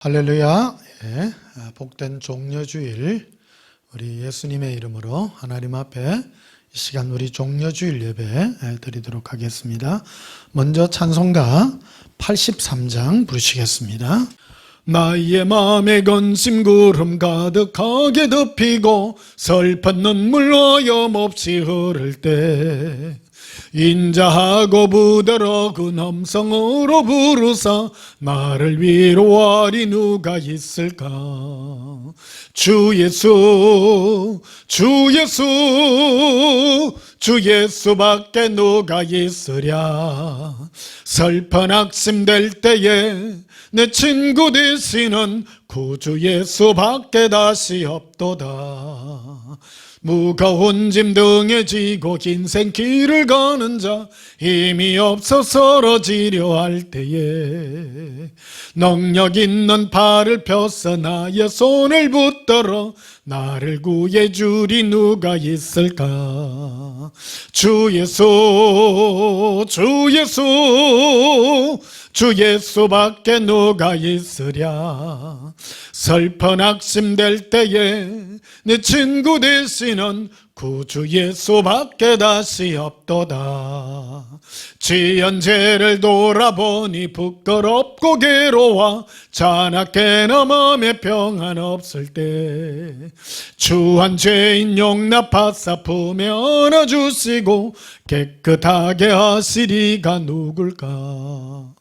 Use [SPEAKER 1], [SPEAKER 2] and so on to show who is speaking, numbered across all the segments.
[SPEAKER 1] 할렐루야. 예, 복된 종려주일 우리 예수님의 이름으로 하나님 앞에 이 시간 우리 종려주일 예배 드리도록 하겠습니다. 먼저 찬송가 83장 부르시겠습니다. 나의 마음에 근심 구름 가득하게 덮이고 슬픈 눈물 오염없이 흐를 때 인자하고 부드러운 음성으로 부르사 나를 위로하리 누가 있을까. 주 예수 주 예수 주 예수밖에 누가 있으랴. 슬픈 악심될 때에 내 친구 되시는 구주 예수밖에 다시 없도다. 무거운 짐 등에 지고 인생 길을 가는 자 힘이 없어 쓰러지려 할 때에 능력 있는 팔을 펴서 나의 손을 붙들어 나를 구해주리 누가 있을까. 주 예수 주 예수 주 예수밖에 누가 있으랴. 슬픈 악심될 때에 내 친구 되시는 구주 예수밖에 다시 없도다. 지은 죄를 돌아보니 부끄럽고 괴로워 자나깨나 마음에 평안 없을 때 주한 죄인 용납하사 품에 안아주시고 깨끗하게 하시리가 누굴까.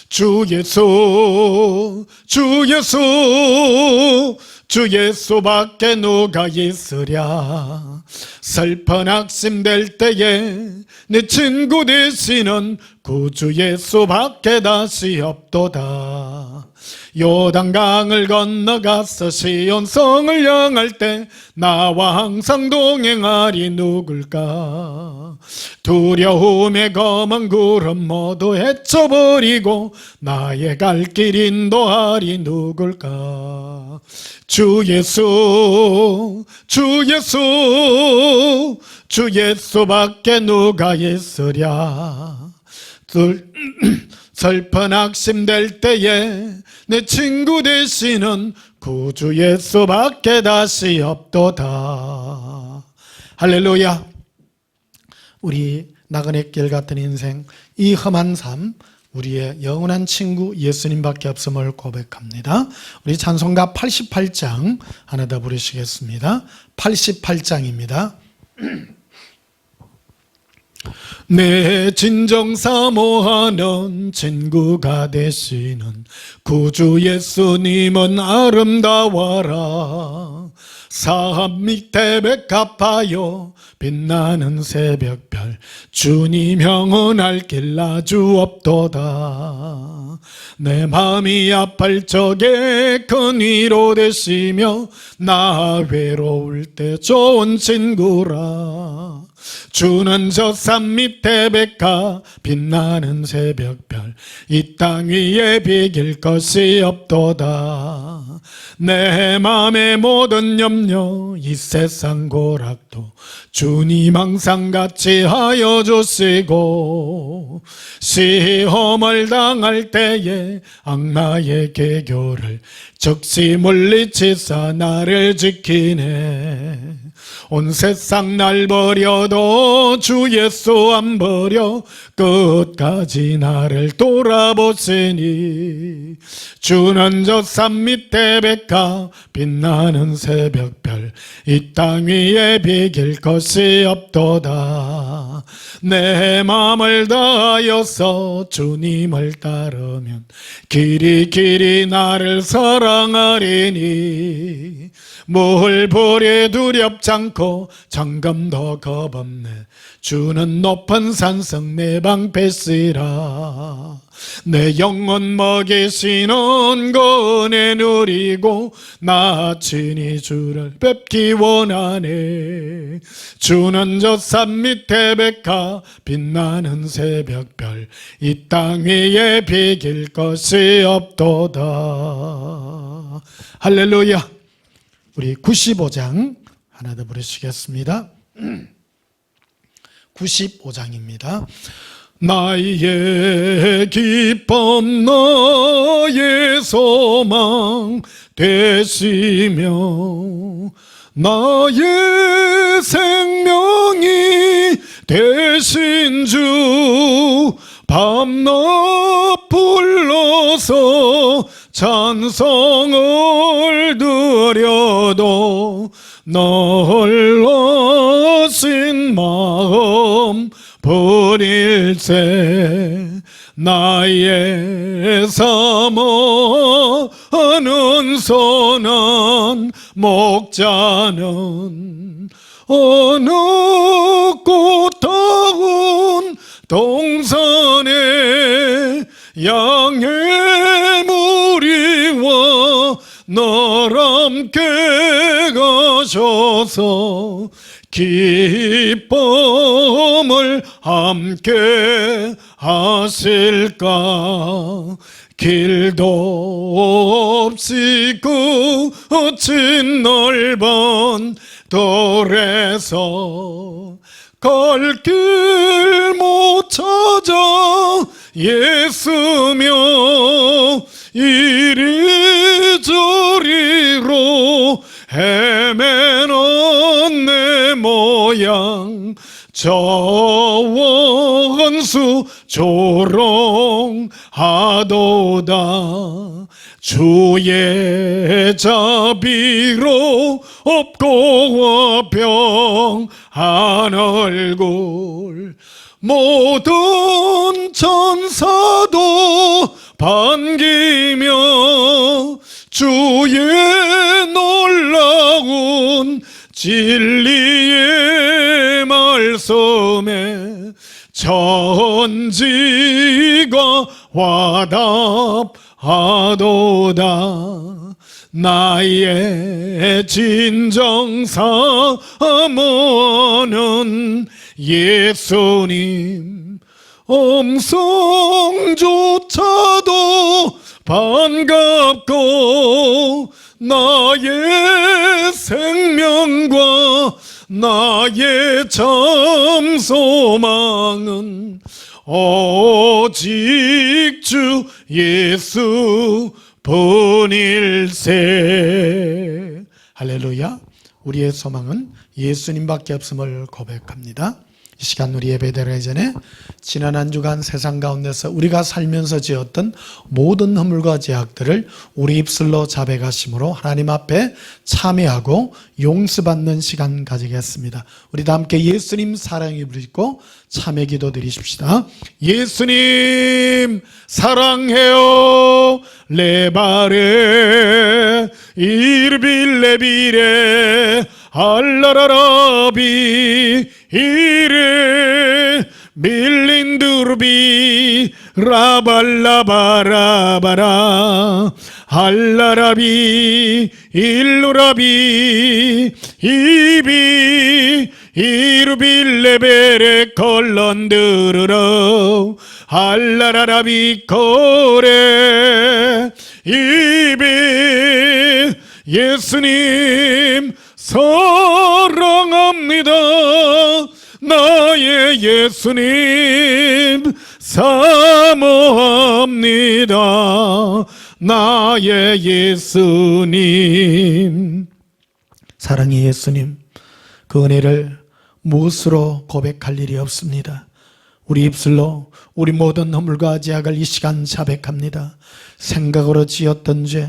[SPEAKER 1] 주 예수 주 예수 주 예수밖에 누가 있으랴. 슬픈 악심될 때에 내 친구 되시는 구주 예수밖에 다시 없도다. 요단강을 건너가서 시온성을 향할 때 나와 항상 동행하리 누굴까. 두려움에 검은 구름 모두 헤쳐버리고 나의 갈 길 인도하리 누굴까. 주 예수 주 예수 주 예수밖에 누가 있으랴. 슬픈 악심될 때에 내 친구 되시는 구주 예수밖에 다시 없도다. 할렐루야. 우리 나그네 길 같은 인생, 이 험한 삶, 우리의 영원한 친구 예수님밖에 없음을 고백합니다. 우리 찬송가 88장 하나 더 부르시겠습니다. 88장입니다. 내 진정 사모하는 친구가 되시는 구주 예수님은 아름다워라. 사함 밑에 백합하여 빛나는 새벽별 주님 영원할 길 아주 없도다. 내 마음이 아플 적에 큰 위로 되시며 나 외로울 때 좋은 친구라. 주는 저 산 밑에 백합 빛나는 새벽별 이 땅 위에 비길 것이 없도다. 내 맘의 모든 염려 이 세상 고락도 주님 항상 같이 하여 주시고 시험을 당할 때에 악마의 계교를 적시 물리치사 나를 지키네. 온 세상 날 버려도 주 예수 안 버려 끝까지 나를 돌아보시니. 주는 저 산 밑에 백합 빛나는 새벽별 이 땅 위에 비길 것이 없도다. 내 마음을 다하여서 주님을 따르면 길이 길이 나를 사랑하리니. 물불이 두렵지 않고 잠금도 겁없네. 주는 높은 산성 내 방패시라. 내 영혼 먹이시는 그 은혜 누리고 나 친히 주를 뵙기 원하네. 주는 저 산 밑에 백합 빛나는 새벽별 이 땅 위에 비길 것이 없도다. 할렐루야. 우리 95장 하나 더 부르시겠습니다. 95장입니다. 나의 기쁨 나의 소망 되시며 나의 생명이 되신 주 밤낮 불러서 찬송을 드려도 널러신 마음 버릴세 나의 사모하는 선한 목자는 어느 꽃다운 동산에 양의 무리와 널 함께 가셔서 기쁨을 함께 하실까 길도 없이 끝인 넓은 돌에서 갈 길 못 찾아 예수며 이리저리로 헤매는 내 모양 저 원수 조롱하도다 주의 자비로 없고 평한 얼굴 모든 천사도 반기며 주의 놀라운 진리의 말씀에 천지가 화답하도다 나의 진정 사모는 예수님 음성조차도 반갑고 나의 생명과 나의 참 소망은 오직 주 예수 뿐일세. 할렐루야. 우리의 소망은 예수님밖에 없음을 고백합니다. 이 시간 우리 예배드리기 전에 지난 한 주간 세상 가운데서 우리가 살면서 지었던 모든 허물과 죄악들을 우리 입술로 자백하심으로 하나님 앞에 참회하고 용서받는 시간 가지겠습니다. 우리 다 함께 예수님 사랑해 부르시고 참회 기도 드리십시다. 예수님 사랑해요 레바레 이르빌레비레 알라라라비 이레 밀린두르비 라발라바라바라 알라라비 일루라비 이비 이루빌레베레 콜런드르러 알라라라비 코레 이비 예수님 사랑합니다. 나의 예수님 사모합니다. 나의 예수님 사랑의 예수님 그 은혜를 무엇으로 고백할 일이 없습니다. 우리 입술로 우리 모든 허물과 죄악을 이 시간 자백합니다. 생각으로 지었던 죄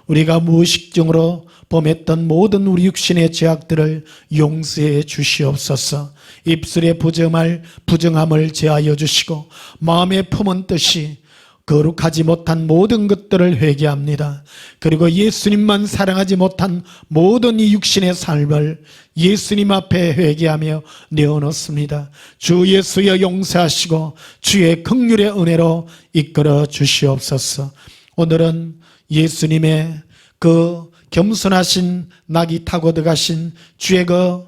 [SPEAKER 1] 우리가 무의식적으로 범했던 모든 우리 육신의 죄악들을 용서해 주시옵소서. 입술에 부정함을 제하여 주시고 마음에 품은 뜻이 거룩하지 못한 모든 것들을 회개합니다. 그리고 예수님만 사랑하지 못한 모든 이 육신의 삶을 예수님 앞에 회개하며 내어놓습니다. 주 예수여 용서하시고 주의 긍휼의 은혜로 이끌어 주시옵소서. 오늘은 예수님의 그 겸손하신 낙이 타고 들어가신 주의 그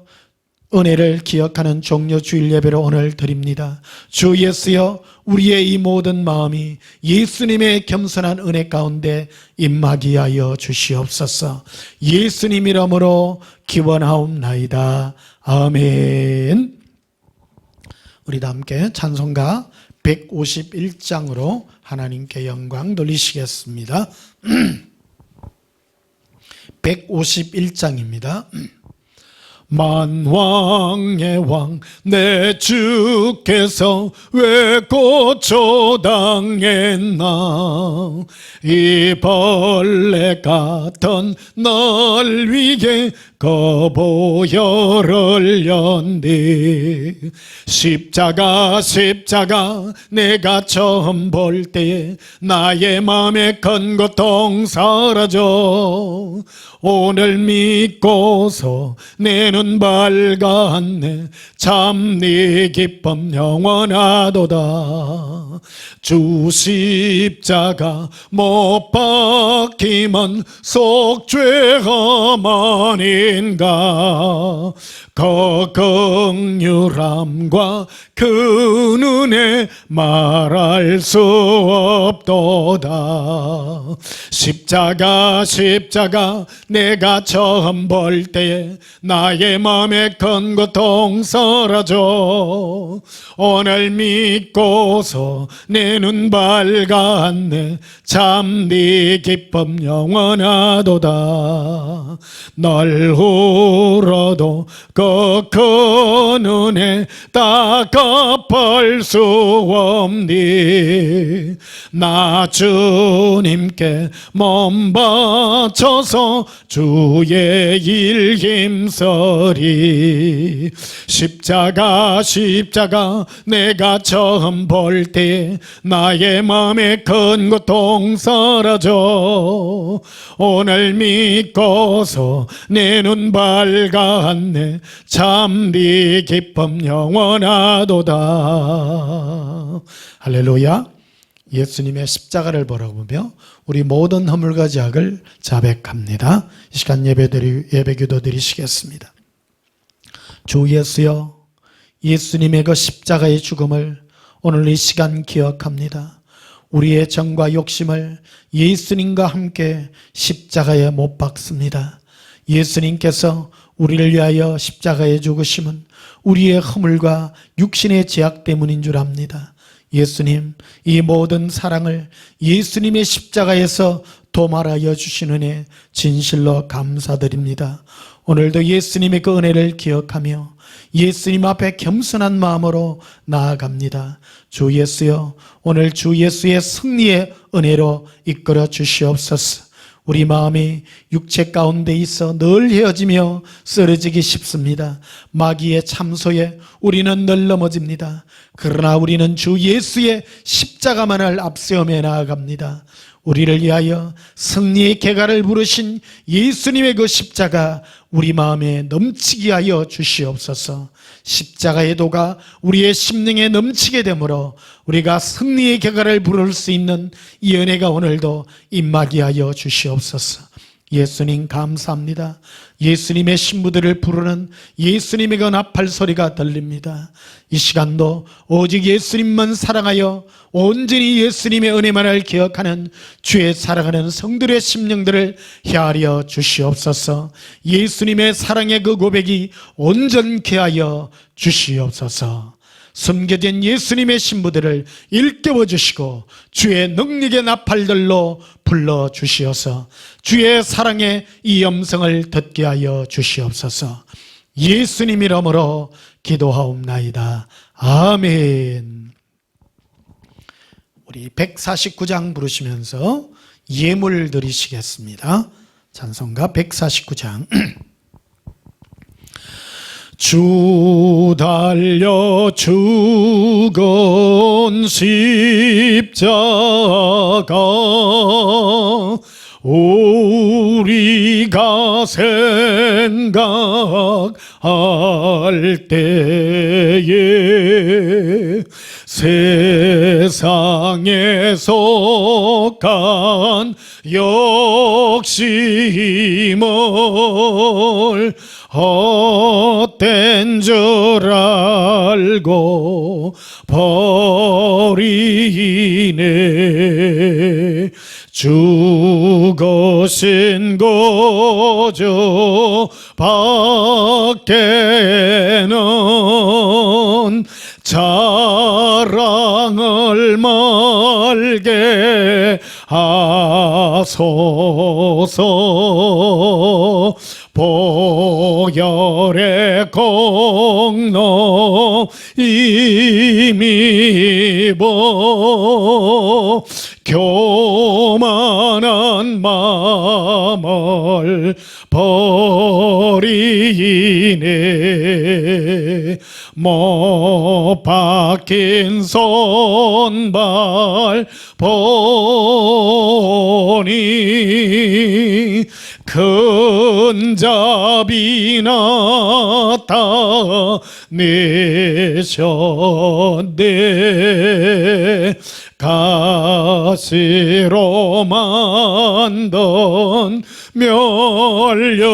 [SPEAKER 1] 은혜를 기억하는 종려 주일 예배로 오늘 드립니다. 주 예수여 우리의 이 모든 마음이 예수님의 겸손한 은혜 가운데 임하게 하여 주시옵소서. 예수님 이름으로 기원하옵나이다. 아멘. 우리 다 함께 찬송가 151장으로 하나님께 영광 돌리시겠습니다. 151장입니다. 만왕의 왕 내 주께서 왜 고초당했나. 이 벌레 같은 널 위해 거보혈을 연디. 십자가 내가 처음 볼 때에 나의 맘에 큰 고통 사라져. 오늘 믿고서 내 눈 밝았네. 참 네 기쁨 영원하도다. 주 십자가 못 박히면 속죄함 아닌가. 그 긍휼함과 그 은혜 말할 수 없도다. 십자가 내가 처음 볼 때에 나의 맘에 큰 고통 사라져. 오늘 믿고서 내 눈 밝았네. 참 네 기쁨 영원하도다. 널 울어도 그 큰 은혜 다 갚을 수 없니. 나 주님께 몸 바쳐서 주의 일 힘쓰리. 십자가 내가 처음 볼 때 나의 맘에 큰 고통 사라져. 오늘 믿고서 내 눈 밝았네. 참 네 기쁨 영원하도다. 할렐루야. 예수님의 십자가를 바라보며 우리 모든 허물과 죄악을 자백합니다. 이 시간 예배기도 드리시겠습니다. 주 예수여, 예수님의 그 십자가의 죽음을 오늘 이 시간 기억합니다. 우리의 정과 욕심을 예수님과 함께 십자가에 못 박습니다. 예수님께서 우리를 위하여 십자가에 죽으심은 우리의 허물과 육신의 죄악 때문인 줄 압니다. 예수님, 이 모든 사랑을 예수님의 십자가에서 도말하여 주신 은혜 진실로 감사드립니다. 오늘도 예수님의 그 은혜를 기억하며 예수님 앞에 겸손한 마음으로 나아갑니다. 주 예수여, 오늘 주 예수의 승리의 은혜로 이끌어 주시옵소서. 우리 마음이 육체 가운데 있어 늘 헤어지며 쓰러지기 쉽습니다. 마귀의 참소에 우리는 늘 넘어집니다. 그러나 우리는 주 예수의 십자가만을 앞세우며 나아갑니다. 우리를 위하여 승리의 개가를 부르신 예수님의 그 십자가 우리 마음에 넘치게 하여 주시옵소서. 십자가의 도가 우리의 심령에 넘치게 되므로 우리가 승리의 개가를 부를 수 있는 이 은혜가 오늘도 임하게 하여 주시옵소서. 예수님 감사합니다. 예수님의 신부들을 부르는 예수님의 그 나팔 소리가 들립니다. 이 시간도 오직 예수님만 사랑하여 온전히 예수님의 은혜만을 기억하는 주의 사랑하는 성들의 심령들을 헤아려 주시옵소서. 예수님의 사랑의 그 고백이 온전케 하여 주시옵소서. 숨겨진 예수님의 신부들을 일깨워 주시고 주의 능력의 나팔들로 불러 주시어서 주의 사랑의 이 음성을 듣게 하여 주시옵소서. 예수님 이름으로 기도하옵나이다. 아멘. 우리 149장 부르시면서 예물 드리시겠습니다. 찬송가 149장. 주 달려 죽은 십자가 우리가 생각할 때에 세상에 속한 욕심을 헛된 줄 알고 버리네. 죽으시고 거신 고주 밖에는 자랑을 말게 하소서. 보혈의 공로 힘입어 교만한 마음을 버리네. 못 박힌 손발 보니 큰 잡이 나타내셨네. 가시로 만든 멸류관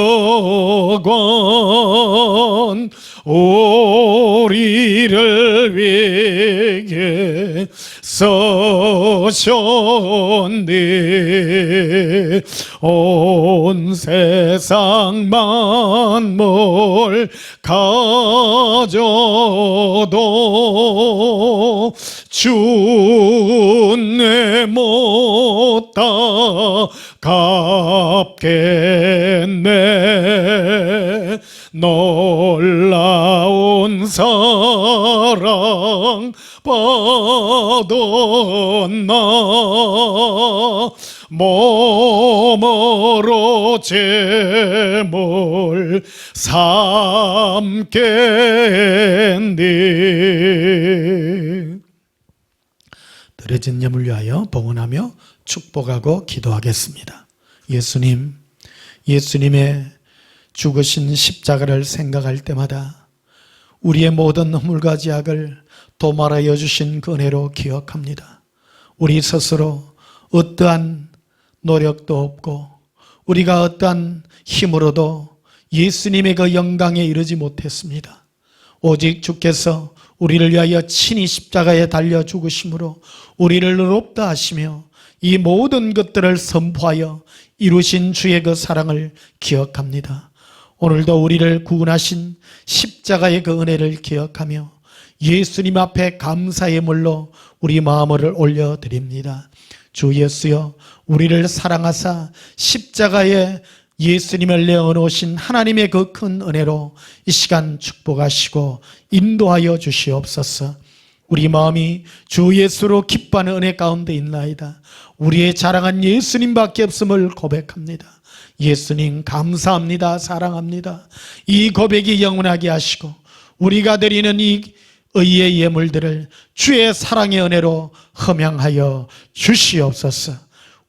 [SPEAKER 1] 우리를 위해 써셨네. 온 세상 만물 가져도 주내 못다 갚겠네. 놀라운 사랑 받았나. 몸으로 제물 삼겠네. 드려진 예물 위하여 봉헌하며 축복하고 기도하겠습니다. 예수님, 예수님의 죽으신 십자가를 생각할 때마다 우리의 모든 허물과 죄악을 도말하여 주신 그 은혜로 기억합니다. 우리 스스로 어떠한 노력도 없고 우리가 어떠한 힘으로도 예수님의 그 영광에 이르지 못했습니다. 오직 주께서 우리를 위하여 친히 십자가에 달려 죽으심으로 우리를 의롭다 하시며 이 모든 것들을 선포하여 이루신 주의 그 사랑을 기억합니다. 오늘도 우리를 구원하신 십자가의 그 은혜를 기억하며 예수님 앞에 감사의 물로 우리 마음을 올려드립니다. 주 예수여, 우리를 사랑하사 십자가에 예수님을 내어놓으신 하나님의 그 큰 은혜로 이 시간 축복하시고 인도하여 주시옵소서. 우리 마음이 주 예수로 기뻐하는 은혜 가운데 있나이다. 우리의 자랑한 예수님밖에 없음을 고백합니다. 예수님 감사합니다. 사랑합니다. 이 고백이 영원하게 하시고 우리가 드리는 이 의의 예물들을 주의 사랑의 은혜로 흠양하여 주시옵소서.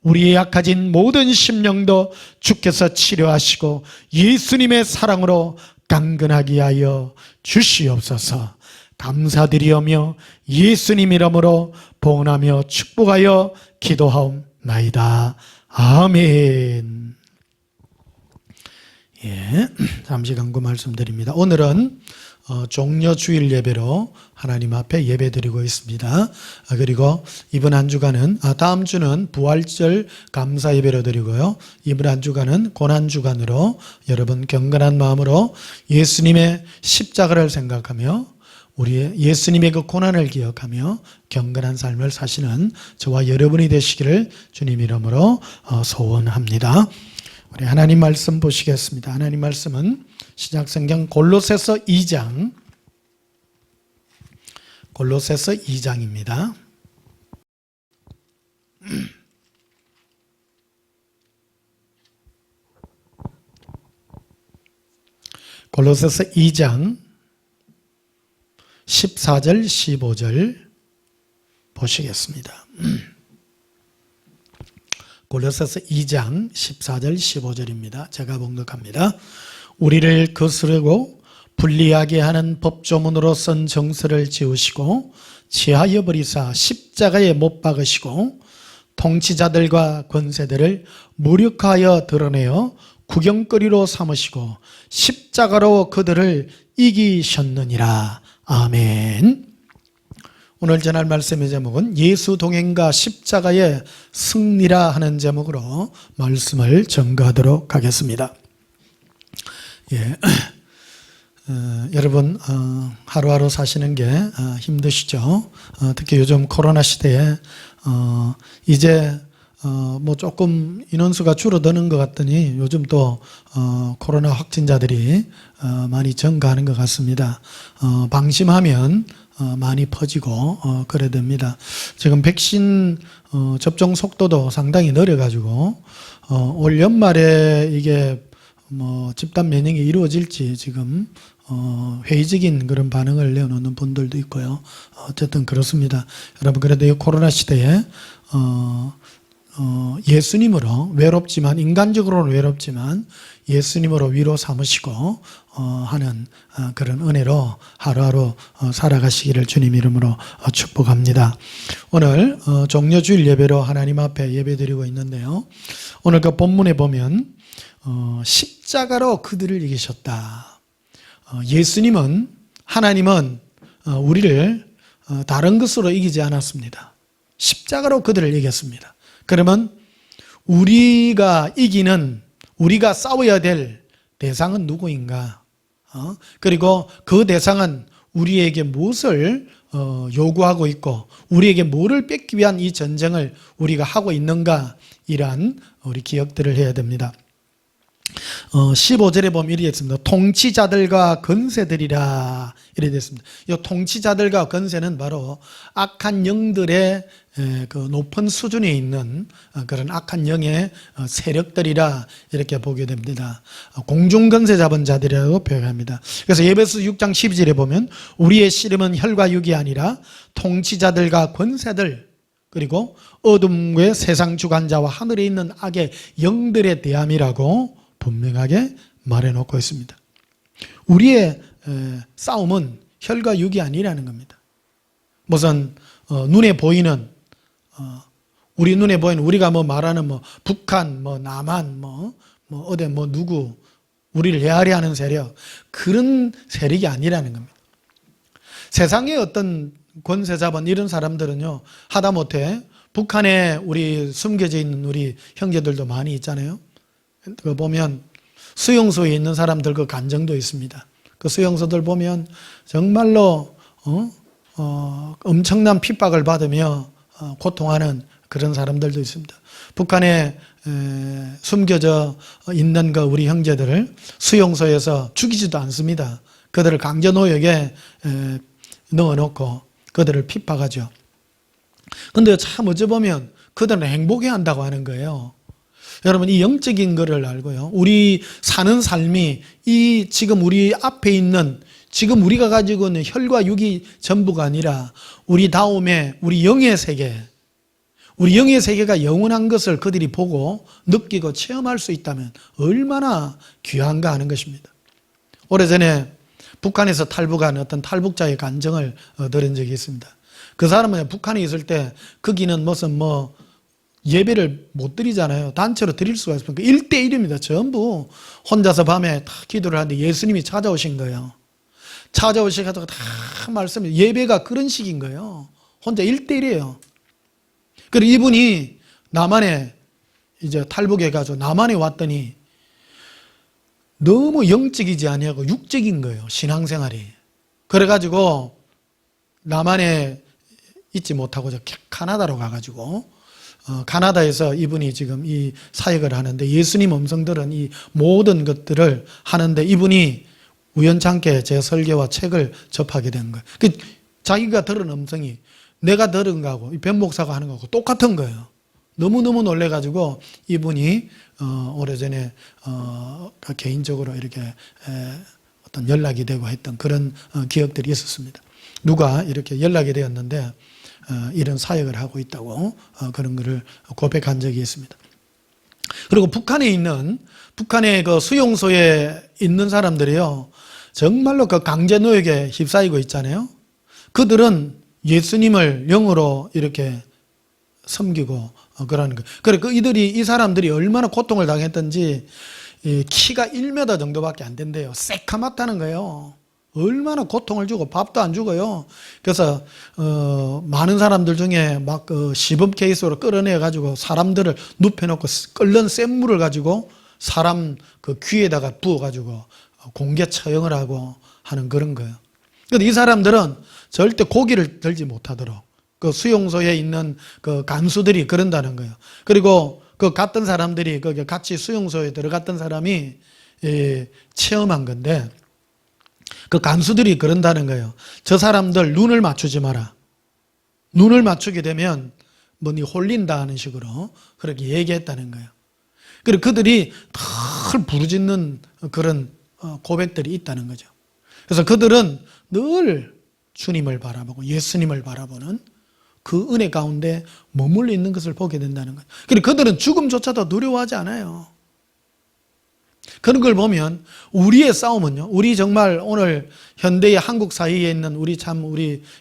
[SPEAKER 1] 우리의 약해진 모든 심령도 주께서 치료하시고 예수님의 사랑으로 강건하게 하여 주시옵소서. 감사드리오며 예수님 이름으로 봉헌하며 축복하여 기도하옵나이다. 아멘. 예, 잠시 간구 말씀드립니다. 오늘은 종려 주일 예배로 하나님 앞에 예배 드리고 있습니다. 그리고 이번 한 주간은 다음 주는 부활절 감사 예배로 드리고요. 이번 한 주간은 고난 주간으로 여러분 경건한 마음으로 예수님의 십자가를 생각하며 우리의 예수님의 그 고난을 기억하며 경건한 삶을 사시는 저와 여러분이 되시기를 주님 이름으로 소원합니다. 우리 하나님 말씀 보시겠습니다. 하나님 말씀은 신약성경 골로새서 2장, 골로새서 2장입니다. 골로새서 2장 14절 15절 보시겠습니다. 골로새서 2장 14절 15절입니다. 제가 봉독합니다. 우리를 거스르고 불리하게 하는 법조문으로 쓴 정서를 지우시고 제하여 버리사 십자가에 못 박으시고 통치자들과 권세들을 무력하여 드러내어 구경거리로 삼으시고 십자가로 그들을 이기셨느니라. 아멘. 오늘 전할 말씀의 제목은 예수 동행과 십자가의 승리라 하는 제목으로 말씀을 전가하도록 하겠습니다. 예, 여러분 하루하루 사시는 게 힘드시죠? 특히 요즘 코로나 시대에 이제 뭐 조금 인원수가 줄어드는 것 같더니 요즘 또 코로나 확진자들이 많이 증가하는 것 같습니다. 방심하면 많이 퍼지고 그래야 됩니다. 지금 백신 접종 속도도 상당히 느려가지고 올 연말에 이게 뭐 집단 면역이 이루어질지 지금 회의적인 그런 반응을 내놓는 분들도 있고요. 어쨌든 그렇습니다. 여러분, 그래도 이 코로나 시대에 예수님으로 외롭지만, 인간적으로는 외롭지만 예수님으로 위로 삼으시고 하는 그런 은혜로 하루하루 살아가시기를 주님 이름으로 축복합니다. 오늘 종려주일 예배로 하나님 앞에 예배드리고 있는데요. 오늘 그 본문에 보면 십자가로 그들을 이기셨다. 예수님은, 하나님은 우리를 다른 것으로 이기지 않았습니다. 십자가로 그들을 이겼습니다. 그러면 우리가 이기는, 우리가 싸워야 될 대상은 누구인가? 그리고 그 대상은 우리에게 무엇을 요구하고 있고 우리에게 뭐를 뺏기 위한 이 전쟁을 우리가 하고 있는가? 이러한 우리 기억들을 해야 됩니다. 15절에 보면 이렇게 있습니다. 통치자들과 건세들이라 이렇게 됐습니다. 이 통치자들과 건세는 바로 악한 영들의 그 높은 수준에 있는 그런 악한 영의 세력들이라 이렇게 보게 됩니다. 공중건세 잡은 자들이라고 표현합니다. 그래서 에베소 6장 12절에 보면 우리의 씨름은 혈과 육이 아니라 통치자들과 권세들, 그리고 어둠의 세상 주관자와 하늘에 있는 악의 영들에 대함이라고 분명하게 말해놓고 있습니다. 우리의 싸움은 혈과 육이 아니라는 겁니다. 무슨 눈에 보이는, 우리 눈에 보이는, 우리가 뭐 말하는 뭐 북한, 뭐 남한, 뭐 어디 뭐 누구, 우리를 헤아려하는 세력, 그런 세력이 아니라는 겁니다. 세상의 어떤 권세자본 이런 사람들은요, 하다못해 북한에 우리 숨겨져 있는 우리 형제들도 많이 있잖아요. 그 보면 수용소에 있는 사람들 그 간정도 있습니다. 그 수용소들 보면 정말로 엄청난 핍박을 받으며 고통하는 그런 사람들도 있습니다. 북한에 숨겨져 있는 그 우리 형제들을 수용소에서 죽이지도 않습니다. 그들을 강제노역에 넣어놓고 그들을 핍박하죠. 근데 참 어찌 보면 그들은 행복해 한다고 하는 거예요. 여러분, 이 영적인 거를 알고요, 우리 사는 삶이 이 지금 우리 앞에 있는, 지금 우리가 가지고 있는 혈과 육이 전부가 아니라 우리 다음에 우리 영의 세계, 우리 영의 세계가 영원한 것을 그들이 보고 느끼고 체험할 수 있다면 얼마나 귀한가 하는 것입니다. 오래전에 북한에서 탈북한 어떤 탈북자의 간증을 들은 적이 있습니다. 그 사람은 북한에 있을 때 거기는 무슨 뭐 예배를 못 드리잖아요. 단체로 드릴 수가 있습니까? 1대1입니다. 전부 혼자서 밤에 다 기도를 하는데 예수님이 찾아오신 거예요. 찾아오셔서 다 말씀을, 예배가 그런 식인 거예요. 혼자 1대1이에요. 그리고 이분이 남한에 이제 탈북해가지고 남한에 왔더니 너무 영적이지 아니하고 육적인 거예요. 신앙생활이. 그래가지고 남한에 있지 못하고 캐나다로 가가지고 카나다에서 이분이 지금 이 사역을 하는데, 예수님 음성들은 이 모든 것들을 하는데 이분이 우연찮게 제 설교와 책을 접하게 된 거예요. 자기가 들은 음성이 내가 들은 거하고 이 변 목사가 하는 거하고 똑같은 거예요. 너무너무 놀래가지고 이분이 오래전에 개인적으로 이렇게 어떤 연락이 되고 했던 그런 기억들이 있었습니다. 누가 이렇게 연락이 되었는데 이런 사역을 하고 있다고 그런 것을 고백한 적이 있습니다. 그리고 북한의 그 수용소에 있는 사람들이요, 정말로 그 강제노역에 휩싸이고 있잖아요. 그들은 예수님을 영으로 이렇게 섬기고 그러는 거예요. 그리고 이 사람들이 얼마나 고통을 당했던지 키가 1m 정도밖에 안 된대요. 새카맣다는 거예요. 얼마나 고통을 주고 밥도 안 주고요. 그래서 많은 사람들 중에 막 시범 케이스로 끌어내 가지고 사람들을 눕혀놓고 끓는 센 물을 가지고 사람 그 귀에다가 부어 가지고 공개 처형을 하고 하는 그런 거예요. 근데 이 사람들은 절대 고기를 들지 못하도록 그 수용소에 있는 그 간수들이 그런다는 거예요. 그리고 그 갔던 사람들이 거기 같이 수용소에 들어갔던 사람이 체험한 건데 그 간수들이 그런다는 거예요. 저 사람들 눈을 맞추지 마라. 눈을 맞추게 되면 뭐 니 홀린다 하는 식으로 그렇게 얘기했다는 거예요. 그리고 그들이 늘 부르짖는 그런 고백들이 있다는 거죠. 그래서 그들은 늘 주님을 바라보고 예수님을 바라보는 그 은혜 가운데 머물러 있는 것을 보게 된다는 거예요. 그리고 그들은 죽음조차도 두려워하지 않아요. 그런 걸 보면 우리의 싸움은요, 우리 정말 오늘 현대의 한국 사회에 있는 우리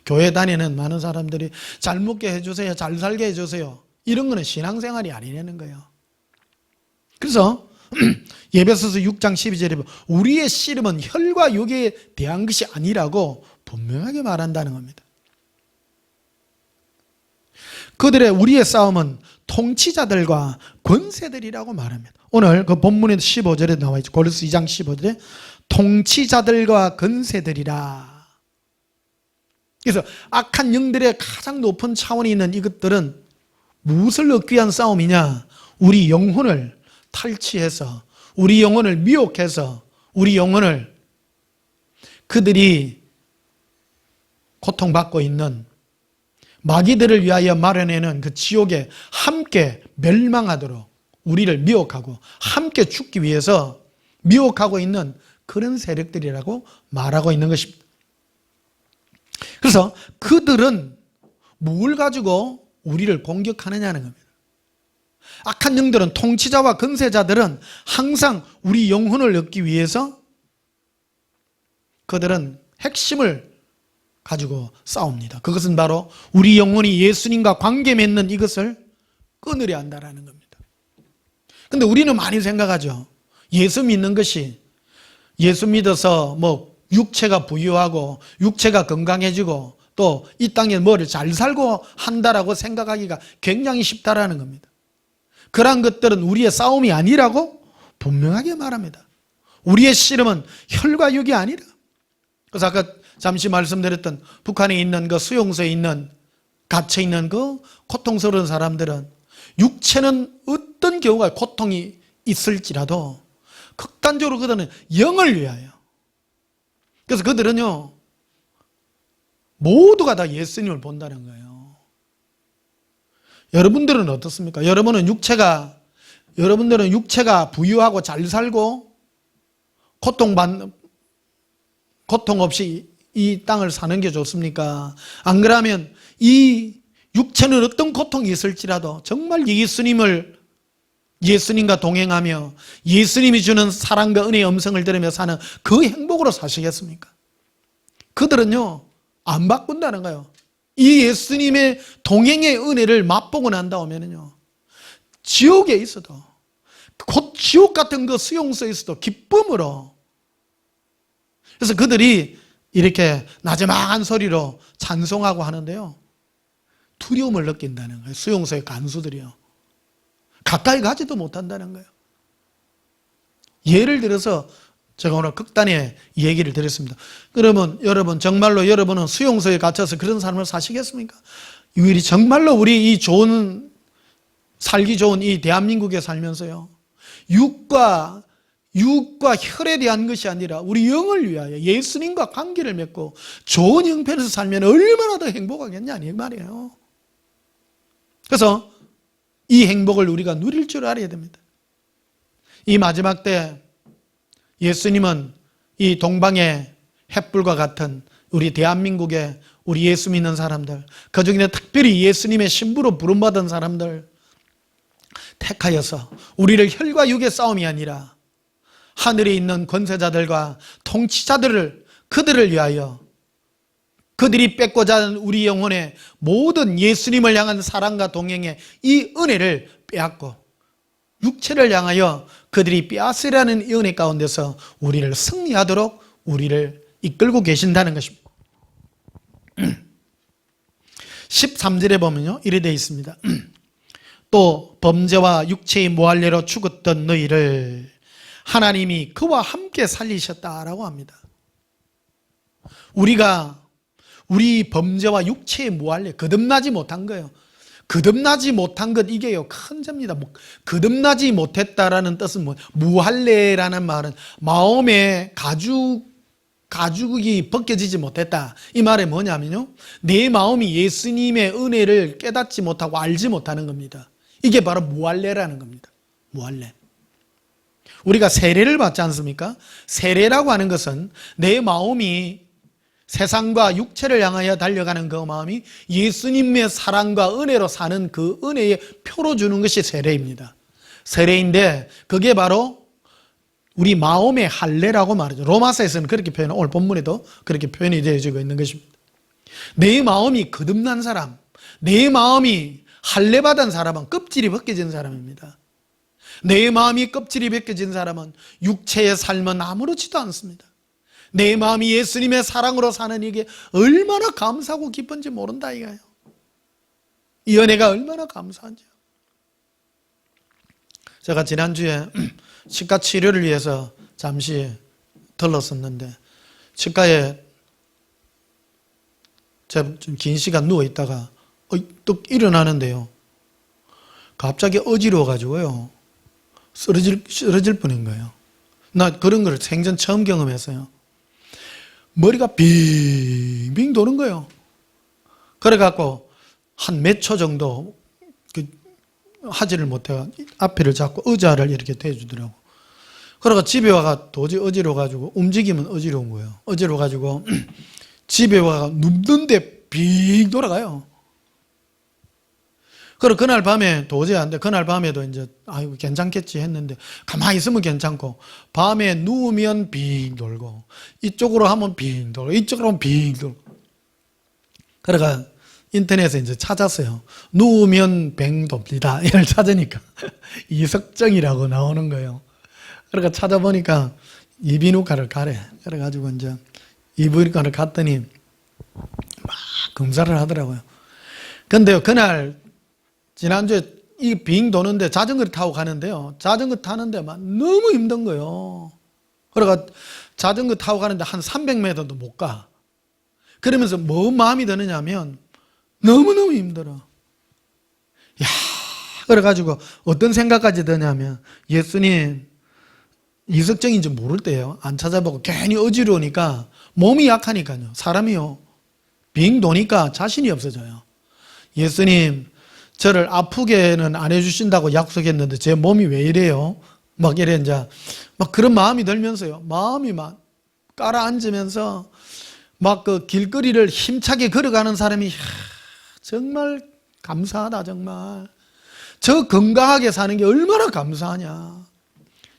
[SPEAKER 1] 교회 다니는 많은 사람들이 잘 먹게 해주세요, 잘 살게 해주세요, 이런 거는 신앙생활이 아니라는 거예요. 그래서 예배소서 6장 12절에 보면 우리의 씨름은 혈과 육에 대한 것이 아니라고 분명하게 말한다는 겁니다. 우리의 싸움은 통치자들과 권세들이라고 말합니다. 오늘 그 본문의 15절에 나와 있죠. 고린도서 2장 15절에 통치자들과 권세들이라. 그래서 악한 영들의 가장 높은 차원이 있는 이것들은 무엇을 얻기 위한 싸움이냐? 우리 영혼을 탈취해서, 우리 영혼을 미혹해서, 우리 영혼을 그들이 고통받고 있는 마귀들을 위하여 마련해놓은 그 지옥에 함께 멸망하도록 우리를 미혹하고 함께 죽기 위해서 미혹하고 있는 그런 세력들이라고 말하고 있는 것입니다. 그래서 그들은 뭘 가지고 우리를 공격하느냐는 겁니다. 악한 영들은, 통치자와 권세자들은 항상 우리 영혼을 얻기 위해서 그들은 핵심을 가지고 싸웁니다. 그것은 바로 우리 영혼이 예수님과 관계 맺는 이것을 끊으려 한다는 겁니다. 근데 우리는 많이 생각하죠. 예수 믿는 것이, 예수 믿어서 뭐 육체가 부유하고 육체가 건강해지고 또 이 땅에 뭐를 잘 살고 한다라고 생각하기가 굉장히 쉽다라는 겁니다. 그러한 것들은 우리의 싸움이 아니라고 분명하게 말합니다. 우리의 씨름은 혈과 육이 아니라. 그래서 아까 잠시 말씀드렸던 북한에 있는 그 수용소에 있는 갇혀있는 그 고통스러운 사람들은 육체는 어떤 경우가 고통이 있을지라도 극단적으로 그들은 영을 위하여, 그래서 그들은요 모두가 다 예수님을 본다는 거예요. 여러분들은 어떻습니까? 여러분들은 육체가 부유하고 잘 살고 고통 없이 이 땅을 사는 게 좋습니까? 안 그러면 이 육체는 어떤 고통이 있을지라도 정말 예수님과 동행하며 예수님이 주는 사랑과 은혜의 음성을 들으며 사는 그 행복으로 사시겠습니까? 그들은요 안 바꾼다는 거예요. 이 예수님의 동행의 은혜를 맛보고 난다 하면요 지옥에 있어도, 곧 지옥 같은 그 수용소에 있어도 기쁨으로, 그래서 그들이 이렇게 나지막한 소리로 찬송하고 하는데요 두려움을 느낀다는 거예요. 수용소의 간수들이요 가까이 가지도 못한다는 거예요. 예를 들어서 제가 오늘 극단의 얘기를 드렸습니다. 그러면 여러분, 정말로 여러분은 수용소에 갇혀서 그런 삶을 사시겠습니까? 정말로 우리 살기 좋은 이 대한민국에 살면서요 육과 혈에 대한 것이 아니라 우리 영을 위하여 예수님과 관계를 맺고 좋은 형편에서 살면 얼마나 더 행복하겠냐 이 말이에요. 그래서 이 행복을 우리가 누릴 줄 알아야 됩니다. 이 마지막 때 예수님은 이 동방의 햇불과 같은 우리 대한민국의 우리 예수 믿는 사람들, 그중에 특별히 예수님의 신부로 부름받은 사람들 택하여서 우리를 혈과 육의 싸움이 아니라 하늘에 있는 권세자들과 그들을 위하여, 그들이 뺏고자 하는 우리 영혼의 모든 예수님을 향한 사랑과 동행의 이 은혜를 빼앗고 육체를 향하여 그들이 빼앗으려는 이 은혜 가운데서 우리를 승리하도록 우리를 이끌고 계신다는 것입니다. 13절에 보면요, 이래 되어 있습니다. 또 범죄와 육체의 무할례로 죽었던 너희를 하나님이 그와 함께 살리셨다라고 합니다. 우리 범죄와 육체의 무할례, 거듭나지 못한 거예요. 거듭나지 못한 것, 이게요 큰 죄입니다. 거듭나지 못했다라는 뜻은 무할례라는 말은 마음에 가죽이 벗겨지지 못했다, 이 말이 뭐냐면요, 내 마음이 예수님의 은혜를 깨닫지 못하고 알지 못하는 겁니다. 이게 바로 무할례라는 겁니다. 무할례. 우리가 세례를 받지 않습니까? 세례라고 하는 것은 내 마음이 세상과 육체를 향하여 달려가는 그 마음이 예수님의 사랑과 은혜로 사는 그 은혜의 표로 주는 것이 세례입니다. 세례인데 그게 바로 우리 마음의 할례라고 말하죠. 로마서에서는 그렇게 표현해요. 오늘 본문에도 그렇게 표현이 되어지고 있는 것입니다. 내 마음이 거듭난 사람, 내 마음이 할례받은 사람은 껍질이 벗겨진 사람입니다. 내 마음이 껍질이 벗겨진 사람은 육체의 삶은 아무렇지도 않습니다. 내 마음이 예수님의 사랑으로 사는 이게 얼마나 감사하고 기쁜지 모른다 이거예요. 이 은혜가 얼마나 감사한지요. 제가 지난주에 치과 치료를 위해서 잠시 들렀었는데, 치과에 제가 좀 긴 시간 누워 있다가 뚝 일어나는데요, 갑자기 어지러워가지고요 쓰러질 뻔인 거예요. 나 그런 걸 생전 처음 경험했어요. 머리가 빙빙 도는 거예요. 그래갖고 한 몇 초 정도 하지를 못해가 앞에를 잡고 의자를 이렇게 대주더라고. 그러고 집에 와가 도저히 어지러워가지고 움직이면 어지러운 거예요. 어지러워가지고 집에 와가 눕는데 빙 돌아가요. 그리고 그날 밤에 도저히 안 돼. 그날 밤에도 이제 아이고 괜찮겠지 했는데 가만히 있으면 괜찮고, 밤에 누우면 빙 돌고, 이쪽으로 하면 빙 돌고, 이쪽으로 하면 빙 돌고. 그러니까 인터넷에 이제 찾았어요. 누우면 뱅 돕니다. 이걸 찾으니까 이석정이라고 나오는 거예요. 그러니까 찾아보니까 이비인후과를 가래. 그래가지고 이제 이비인후과를 갔더니 막 검사를 하더라고요. 근데요, 그날 지난주에 이 빙 도는데 자전거를 타고 가는데요, 자전거 타는데 막 너무 힘든 거예요. 그러니까 자전거 타고 가는데 한 300m도 못 가. 그러면서 뭐 마음이 드느냐 하면 너무너무 힘들어. 야, 그래가지고 어떤 생각까지 드냐면, 예수님 이석정인지 모를 때요, 안 찾아보고 괜히 어지러우니까, 몸이 약하니까요, 사람이요 빙 도니까 자신이 없어져요. 예수님 저를 아프게는 안 해주신다고 약속했는데 제 몸이 왜 이래요? 막 이래 이제 막 그런 마음이 들면서요, 마음이 막 깔아앉으면서 막 그 길거리를 힘차게 걸어가는 사람이 정말 감사하다. 정말 저 건강하게 사는 게 얼마나 감사하냐.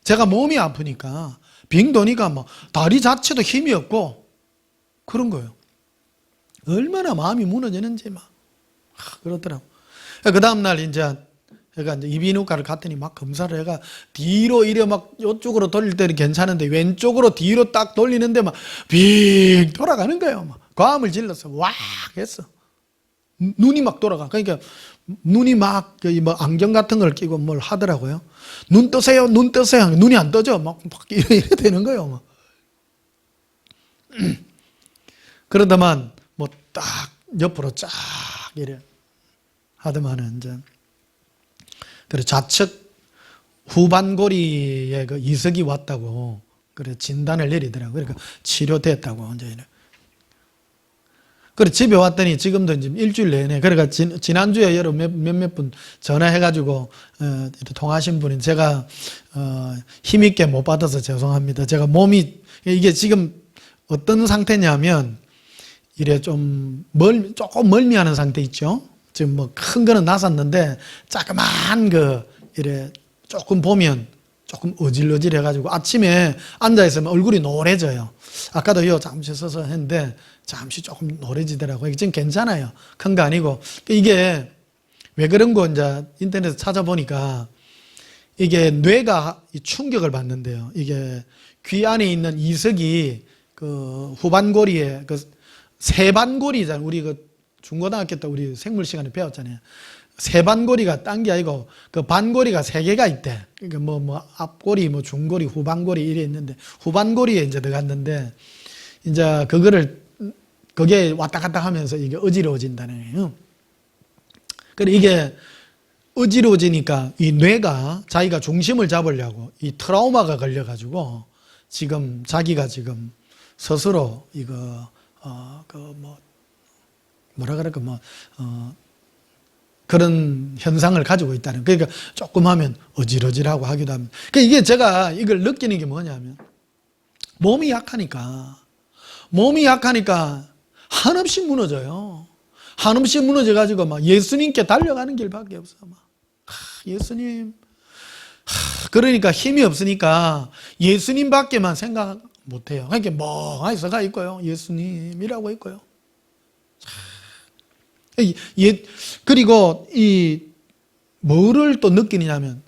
[SPEAKER 1] 제가 몸이 아프니까 빙 도니까 뭐 다리 자체도 힘이 없고 그런 거예요. 얼마나 마음이 무너지는지 막 그렇더라고. 그 다음날 이제 이비인후과를 갔더니 막 검사를 해가 뒤로 이래 막 이쪽으로 돌릴 때는 괜찮은데 왼쪽으로 뒤로 딱 돌리는데 막 빙 돌아가는 거예요. 막 과음을 질렀어. 와 했어. 눈이 막 돌아가. 그러니까 눈이 막 뭐 안경 같은 걸 끼고 뭘 하더라고요. 눈 뜨세요, 눈 뜨세요. 눈이 안 떠져. 막 이래 되는 거예요. 막. 그러다만 뭐 딱 옆으로 쫙 이래 하더만은 이제 그래 좌측 후반고리에 그 이석이 왔다고 그래 진단을 내리더라고. 그러니까 치료됐다고 이제 이래. 그래 집에 왔더니 지금도 이제 일주일 내내, 그러니까 지난주에 여러 몇몇 분 전화해가지고 통화하신 분이 제가 힘있게 못 받아서 죄송합니다. 제가 몸이 이게 지금 어떤 상태냐면 이래 좀 조금 멀미하는 상태 있죠. 지금 뭐 큰 거는 나섰는데 자그마한 거 이래 조금 보면 조금 어질어질해가지고 아침에 앉아있으면 얼굴이 노래져요. 아까도 요 잠시 서서 했는데 잠시 조금 노래지더라고요. 지금 괜찮아요. 큰 거 아니고. 이게 왜 그런 거 이제 인터넷에 찾아보니까 이게 뇌가 충격을 받는데요. 이게 귀 안에 있는 이석이 그 후반고리에 그 세반고리잖아요. 우리 그 중고등학교 때 우리 생물 시간에 배웠잖아요. 세반고리가 딴 게 아니고 그 반고리가 세 개가 있대. 그러니까 뭐 앞고리, 뭐 중고리, 후반고리 이래 있는데 후반고리에 이제 들어갔는데 이제 그게 왔다 갔다 하면서 이게 어지러워진다는 거예요. 그래 이게 어지러워지니까 이 뇌가 자기가 중심을 잡으려고 이 트라우마가 걸려가지고 지금 자기가 지금 스스로 이거 뭐라 그럴까 그런 현상을 가지고 있다는. 그러니까 조금 하면 어질어질하고 하기도 합니다. 그러니까 이게 제가 이걸 느끼는 게 뭐냐면 몸이 약하니까 한없이 무너져요. 한없이 무너져가지고 막 예수님께 달려가는 길밖에 없어. 막 예수님. 그러니까 힘이 없으니까 예수님밖에만 생각 못해요. 그러니까 멍하니 서가 있고요. 예수님이라고 있고요. 그리고 뭐를 또 느끼냐면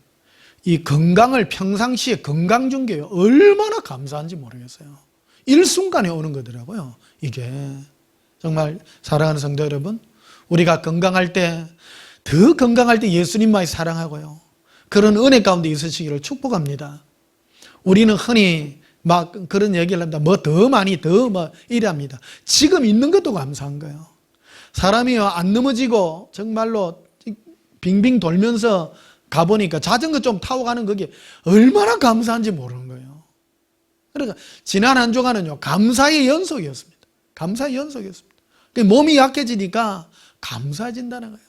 [SPEAKER 1] 이 건강을 평상시에 건강 중개요. 얼마나 감사한지 모르겠어요. 일순간에 오는 거더라고요. 이게 정말 사랑하는 성도 여러분, 우리가 건강할 때 더 건강할 때 예수님만이 사랑하고요. 그런 은혜 가운데 있으시기를 축복합니다. 우리는 흔히 막 그런 얘기를 합니다. 뭐 더 많이 이랍니다. 지금 있는 것도 감사한 거예요. 사람이요 안 넘어지고 정말로 빙빙 돌면서 가보니까 자전거 좀 타고 가는 그게 얼마나 감사한지 모르는 거예요. 그러니까 지난 한 주간은요 감사의 연속이었습니다. 감사의 연속이었습니다. 몸이 약해지니까 감사해진다는 거예요.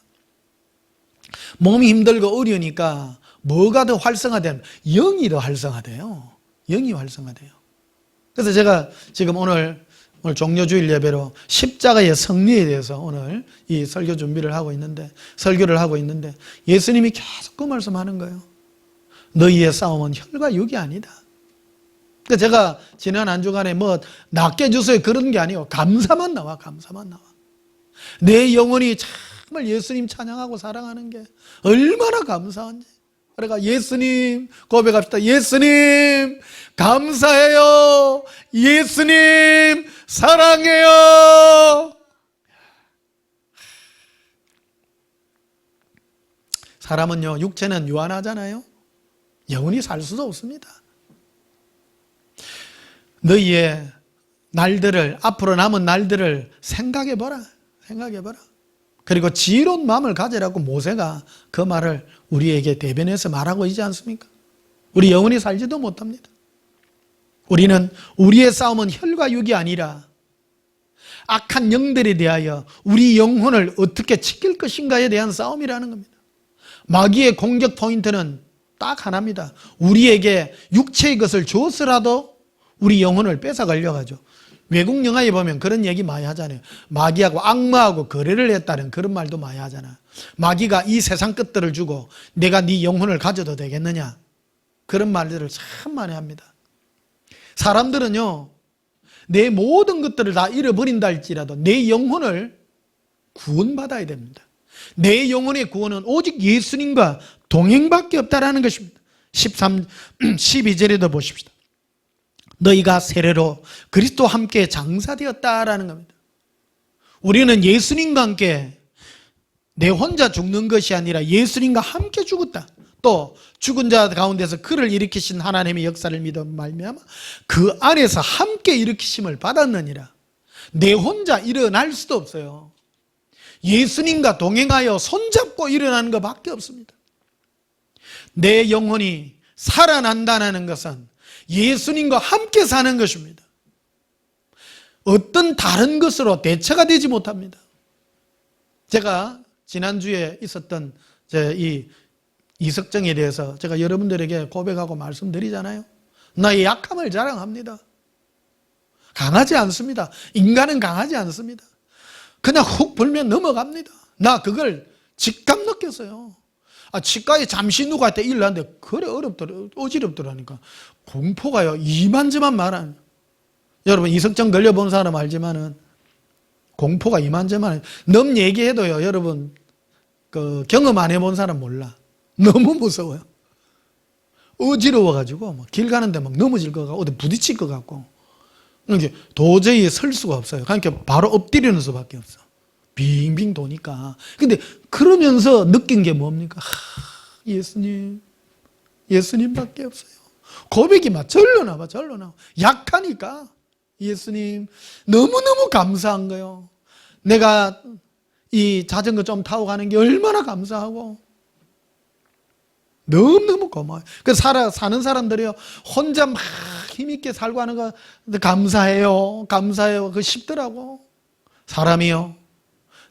[SPEAKER 1] 몸이 힘들고 어려우니까 뭐가 더 활성화되면 영이 더 활성화돼요. 영이 활성화돼요. 그래서 제가 지금 오늘 종료주일 예배로 십자가의 승리에 대해서 오늘 이 설교 준비를 하고 있는데, 설교를 하고 있는데 예수님이 계속 그 말씀하는 거예요. 너희의 싸움은 혈과 육이 아니다. 그러니까 제가 지난 한 주간에 뭐 낫게 해주세요 그런 게 아니에요. 감사만 나와. 내 영혼이 정말 예수님 찬양하고 사랑하는 게 얼마나 감사한지. 그러니까 예수님 고백합시다. 예수님 감사해요. 예수님 사랑해요. 사람은요 육체는 유한하잖아요. 영원히 살 수도 없습니다. 너희의 날들을, 앞으로 남은 날들을 생각해봐라. 그리고 지혜로운 마음을 가지라고 모세가 그 말을 우리에게 대변해서 말하고 있지 않습니까? 우리 영원히 살지도 못합니다. 우리는 우리의 싸움은 혈과 육이 아니라 악한 영들에 대하여 우리 영혼을 어떻게 지킬 것인가에 대한 싸움이라는 겁니다. 마귀의 공격 포인트는 딱 하나입니다. 우리에게 육체의 것을 주어서라도 우리 영혼을 뺏어가려고 하죠. 외국 영화에 보면 그런 얘기 많이 하잖아요. 마귀하고 악마하고 거래를 했다는 그런 말도 많이 하잖아요. 마귀가 이 세상 것들을 주고 내가 네 영혼을 가져도 되겠느냐, 그런 말들을 참 많이 합니다. 사람들은요 내 모든 것들을 다 잃어버린다 할지라도 내 영혼을 구원받아야 됩니다. 내 영혼의 구원은 오직 예수님과 동행밖에 없다라는 것입니다. 12절에도 보십시다. 너희가 세례로 그리스도와 함께 장사되었다라는 겁니다. 우리는 예수님과 함께 내 혼자 죽는 것이 아니라 예수님과 함께 죽었다. 또 죽은 자 가운데서 그를 일으키신 하나님의 역사를 믿어 말미암아 그 안에서 함께 일으키심을 받았느니라. 내 혼자 일어날 수도 없어요. 예수님과 동행하여 손잡고 일어나는 것밖에 없습니다. 내 영혼이 살아난다는 것은 예수님과 함께 사는 것입니다. 어떤 다른 것으로 대체가 되지 못합니다. 제가 지난주에 있었던 이 이석정에 대해서 제가 여러분들에게 고백하고 말씀드리잖아요. 나의 약함을 자랑합니다. 강하지 않습니다. 인간은 강하지 않습니다. 그냥 훅 불면 넘어갑니다. 나 그걸 직감 느꼈어요. 치과에 잠시 누구한테 일을 하는데 그래 어지럽더라니까. 공포가요 이만저만 말하는. 여러분 이석정 걸려본 사람 알지만은 공포가 이만저만. 넘 얘기해도요 여러분 그 경험 안 해본 사람 몰라. 너무 무서워요. 어지러워가지고 길 가는데 막 넘어질 것 같고 어디 부딪힐 것 같고 이게 도저히 설 수가 없어요. 그러니까 바로 엎드리는 수밖에 없어. 빙빙 도니까. 근데 그러면서 느낀 게 뭡니까? 예수님밖에 없어요. 고백이 막 절로 나와. 약하니까 예수님 너무너무 감사한 거예요. 내가 이 자전거 좀 타고 가는 게 얼마나 감사하고 너무너무 고마워요. 사는 사람들이요, 혼자 막 힘있게 살고 하는 거 감사해요. 그거 쉽더라고. 사람이요,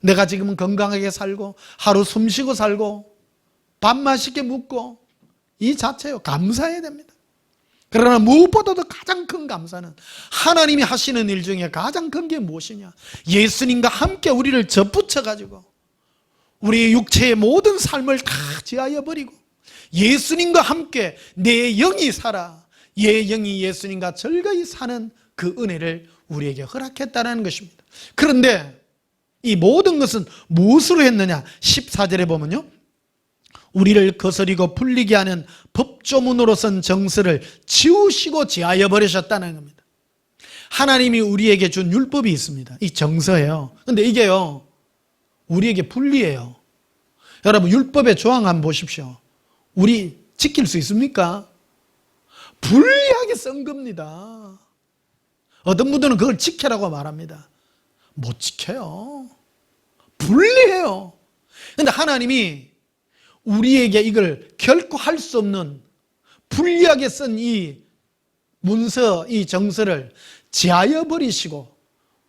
[SPEAKER 1] 내가 지금은 건강하게 살고 하루 숨 쉬고 살고 밥 맛있게 먹고 이 자체요, 감사해야 됩니다. 그러나 무엇보다도 가장 큰 감사는 하나님이 하시는 일 중에 가장 큰 게 무엇이냐? 예수님과 함께 우리를 접붙여가지고 우리 육체의 모든 삶을 다 지하여 버리고 예수님과 함께 내 영이 살아, 내 영이 예수님과 즐거이 사는 그 은혜를 우리에게 허락했다는 것입니다. 그런데 이 모든 것은 무엇으로 했느냐? 14절에 보면요, 우리를 거스리고 풀리게 하는 법조문으로 쓴 정서를 지우시고 지하여 버리셨다는 겁니다. 하나님이 우리에게 준 율법이 있습니다. 이 정서예요. 근데 이게요, 우리에게 불리해요. 여러분, 율법의 조항 한번 보십시오. 우리 지킬 수 있습니까? 불리하게 쓴 겁니다. 어떤 분들은 그걸 지켜라고 말합니다. 못 지켜요. 불리해요. 그런데 하나님이 우리에게 이걸 결코 할 수 없는 불리하게 쓴 이 문서, 이 정서를 지하여 버리시고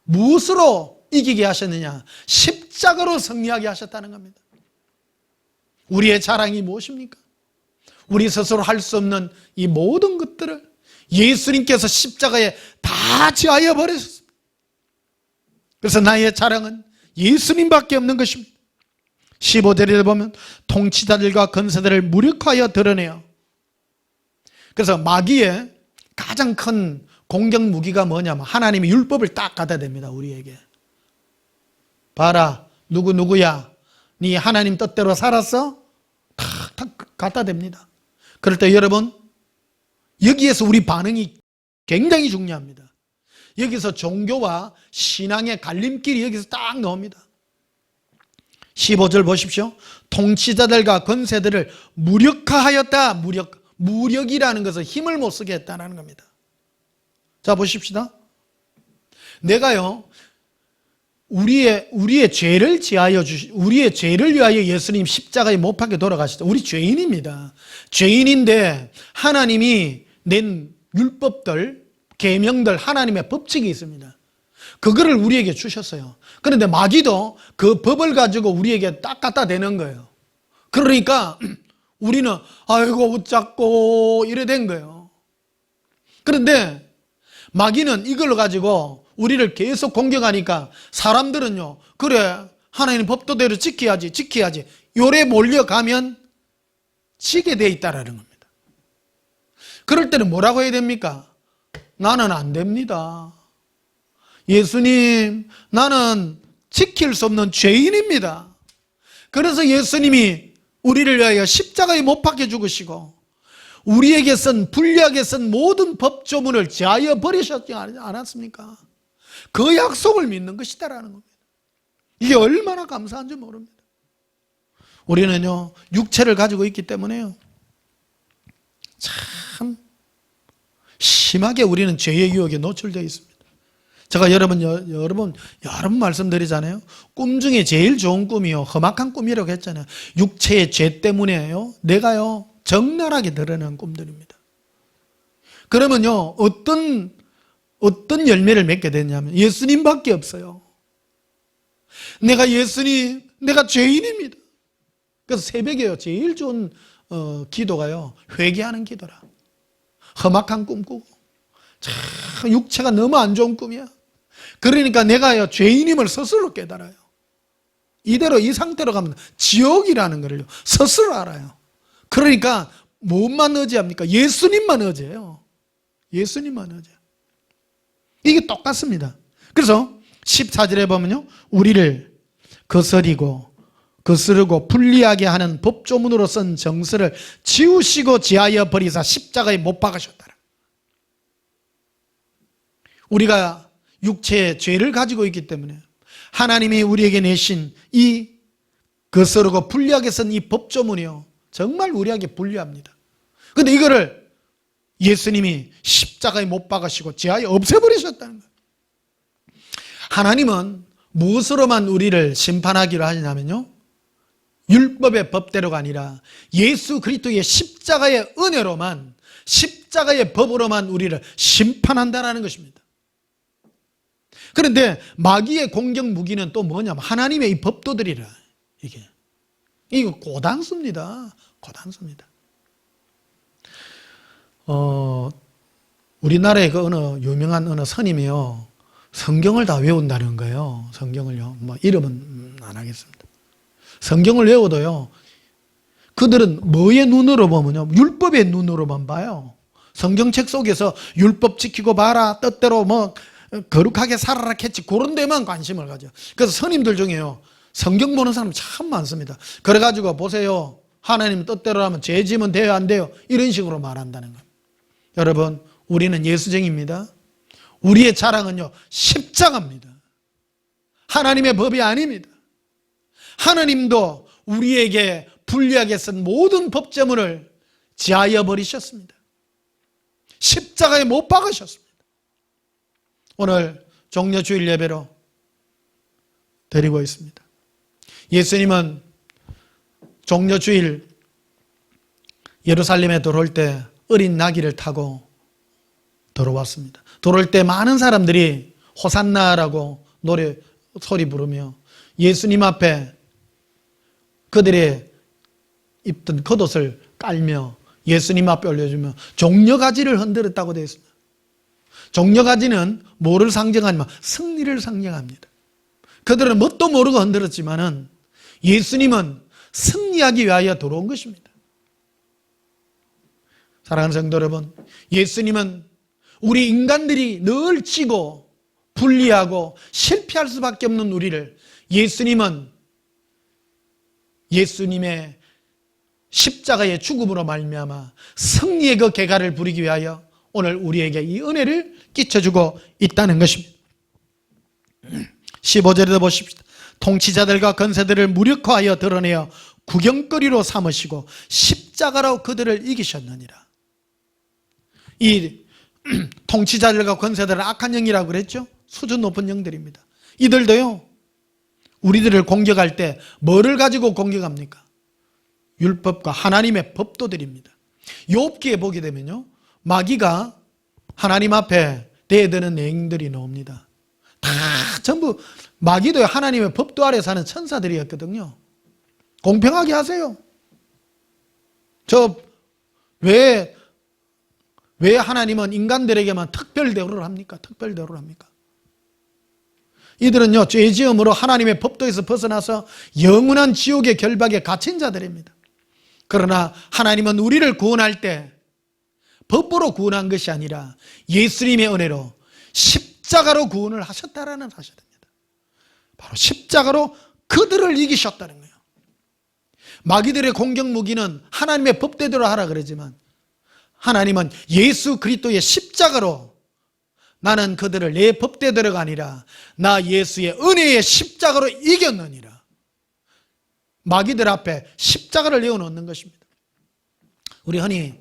[SPEAKER 1] 무엇으로 이기게 하셨느냐? 십자가로 승리하게 하셨다는 겁니다. 우리의 자랑이 무엇입니까? 우리 스스로 할 수 없는 이 모든 것들을 예수님께서 십자가에 다 지하여 버리셨습니다. 그래서 나의 자랑은 예수님밖에 없는 것입니다. 15절에 보면 통치자들과 권세들을 무력하여 드러내요. 그래서 마귀의 가장 큰 공격 무기가 뭐냐면 하나님의 율법을 딱 갖다 댑니다. 우리에게. 봐라, 누구야, 네 하나님 뜻대로 살았어? 탁 갖다 댑니다. 그럴 때 여러분, 여기에서 우리 반응이 굉장히 중요합니다. 여기서 종교와 신앙의 갈림길이 여기서 딱 나옵니다. 15절 보십시오. 통치자들과 권세들을 무력화하였다. 무력이라는 것은 힘을 못 쓰게 했다는 겁니다. 자, 보십시다. 내가요, 우리의 죄를 우리의 죄를 위하여 예수님 십자가에 못 박혀 돌아가시다. 우리 죄인입니다. 죄인인데 하나님이 낸 율법들, 계명들, 하나님의 법칙이 있습니다. 그거를 우리에게 주셨어요. 그런데 마귀도 그 법을 가지고 우리에게 딱 갖다 대는 거예요. 그러니까 우리는 아이고 웃잡고 이래 된 거예요. 그런데 마귀는 이걸 가지고 우리를 계속 공격하니까 사람들은요, 그래 하나님 법도대로 지켜야지 요래 몰려가면 지게 돼 있다라는 겁니다. 그럴 때는 뭐라고 해야 됩니까? 나는 안 됩니다. 예수님, 나는 지킬 수 없는 죄인입니다. 그래서 예수님이 우리를 위하여 십자가에 못 박혀 죽으시고 우리에게 불리하게 쓴 모든 법조문을 제하여 버리셨지 않았습니까? 그 약속을 믿는 것이다라는 겁니다. 이게 얼마나 감사한지 모릅니다. 우리는요, 육체를 가지고 있기 때문에요, 참 심하게 우리는 죄의 유혹에 노출되어 있습니다. 제가 여러분 말씀드리잖아요. 꿈 중에 제일 좋은 꿈이요, 험악한 꿈이라고 했잖아요. 육체의 죄 때문에요, 내가요 적나라하게 드러나는 꿈들입니다. 그러면요, 어떤 열매를 맺게 되냐면 예수님밖에 없어요. 내가 죄인입니다. 그래서 새벽에요, 제일 좋은 기도가요, 회개하는 기도라. 험악한 꿈 꾸고 참 육체가 너무 안 좋은 꿈이야. 그러니까 내가요 죄인임을 스스로 깨달아요. 이대로 이 상태로 가면 지옥이라는 것을 스스로 알아요. 그러니까 무엇만 의지합니까? 예수님만 의지해요. 예수님만 의지해요. 이게 똑같습니다. 그래서 14절에 보면요, 우리를 거스르고 불리하게 하는 법조문으로 쓴 정서를 지우시고 지하여 버리사 십자가에 못 박으셨다. 우리가 육체의 죄를 가지고 있기 때문에 하나님이 우리에게 내신 이 거스르고 불리하게 쓴 이 법조문이요, 정말 우리에게 불리합니다. 그런데 이거를 예수님이 십자가에 못 박으시고 지하에 없애버리셨다는 거예요. 하나님은 무엇으로만 우리를 심판하기로 하냐면요, 율법의 법대로가 아니라 예수 그리스도의 십자가의 은혜로만, 십자가의 법으로만 우리를 심판한다는 것입니다. 그런데 마귀의 공격 무기는 또 뭐냐면 하나님의 이 법도들이라. 이거 고단수입니다. 고단수입니다. 우리나라의 그 어느 유명한 어느 스님이요, 성경을 다 외운다는 거예요. 성경을요. 뭐 이름은 안 하겠습니다. 성경을 외워도요, 그들은 뭐의 눈으로 보면요, 율법의 눈으로만 봐요. 성경책 속에서 율법 지키고 봐라, 뜻대로 뭐 거룩하게 살아라 캐치, 그런 데만 관심을 가져. 그래서 스님들 중에요, 성경 보는 사람 참 많습니다. 그래가지고 보세요, 하나님 뜻대로 하면 죄 지으면 돼요, 안 돼요? 이런 식으로 말한다는 거예요. 여러분, 우리는 예수쟁입니다. 우리의 자랑은요, 십자가입니다. 하나님의 법이 아닙니다. 하나님도 우리에게 불리하게 쓴 모든 법제문을 지하여 버리셨습니다. 십자가에 못 박으셨습니다. 오늘 종려주일 예배로 드리고 있습니다. 예수님은 종려주일 예루살렘에 들어올 때 어린 나귀를 타고 들어왔습니다. 들어올 때 많은 사람들이 호산나라고 노래 소리 부르며 예수님 앞에 그들의 입던 겉옷을 깔며 예수님 앞에 올려주며 종려가지를 흔들었다고 되어 있습니다. 종려가지는 뭐를 상징하냐면 승리를 상징합니다. 그들은 뭣도 모르고 흔들었지만은 예수님은 승리하기 위하여 들어온 것입니다. 사랑하는 성도 여러분, 예수님은 우리 인간들이 늘 지고 불리하고 실패할 수밖에 없는 우리를, 예수님은 예수님의 십자가의 죽음으로 말미암아 승리의 그 계가를 부리기 위하여 오늘 우리에게 이 은혜를 끼쳐주고 있다는 것입니다. 15절에도 보십시다. 통치자들과 권세들을 무력화하여 드러내어 구경거리로 삼으시고 십자가로 그들을 이기셨느니라. 이 통치자들과 권세들은 악한 영이라고 그랬죠. 수준 높은 영들입니다. 이들도요, 우리들을 공격할 때 뭐를 가지고 공격합니까? 율법과 하나님의 법도들입니다. 욥기에 보게 되면요, 마귀가 하나님 앞에 대드는 내용들이 나옵니다. 다 전부 마귀도 하나님의 법도 아래 사는 천사들이었거든요. 공평하게 하세요. 왜 하나님은 인간들에게만 특별 대우를 합니까? 특별 대우를 합니까? 이들은요, 죄지음으로 하나님의 법도에서 벗어나서 영원한 지옥의 결박에 갇힌 자들입니다. 그러나 하나님은 우리를 구원할 때 법으로 구원한 것이 아니라 예수님의 은혜로 십자가로 구원을 하셨다라는 사실입니다. 바로 십자가로 그들을 이기셨다는 거예요. 마귀들의 공격 무기는 하나님의 법대로 하라 그러지만 하나님은 예수 그리스도의 십자가로 나는 그들을 내 법대로가 아니라 나 예수의 은혜의 십자가로 이겼느니라. 마귀들 앞에 십자가를 내어놓는 것입니다. 우리 흔히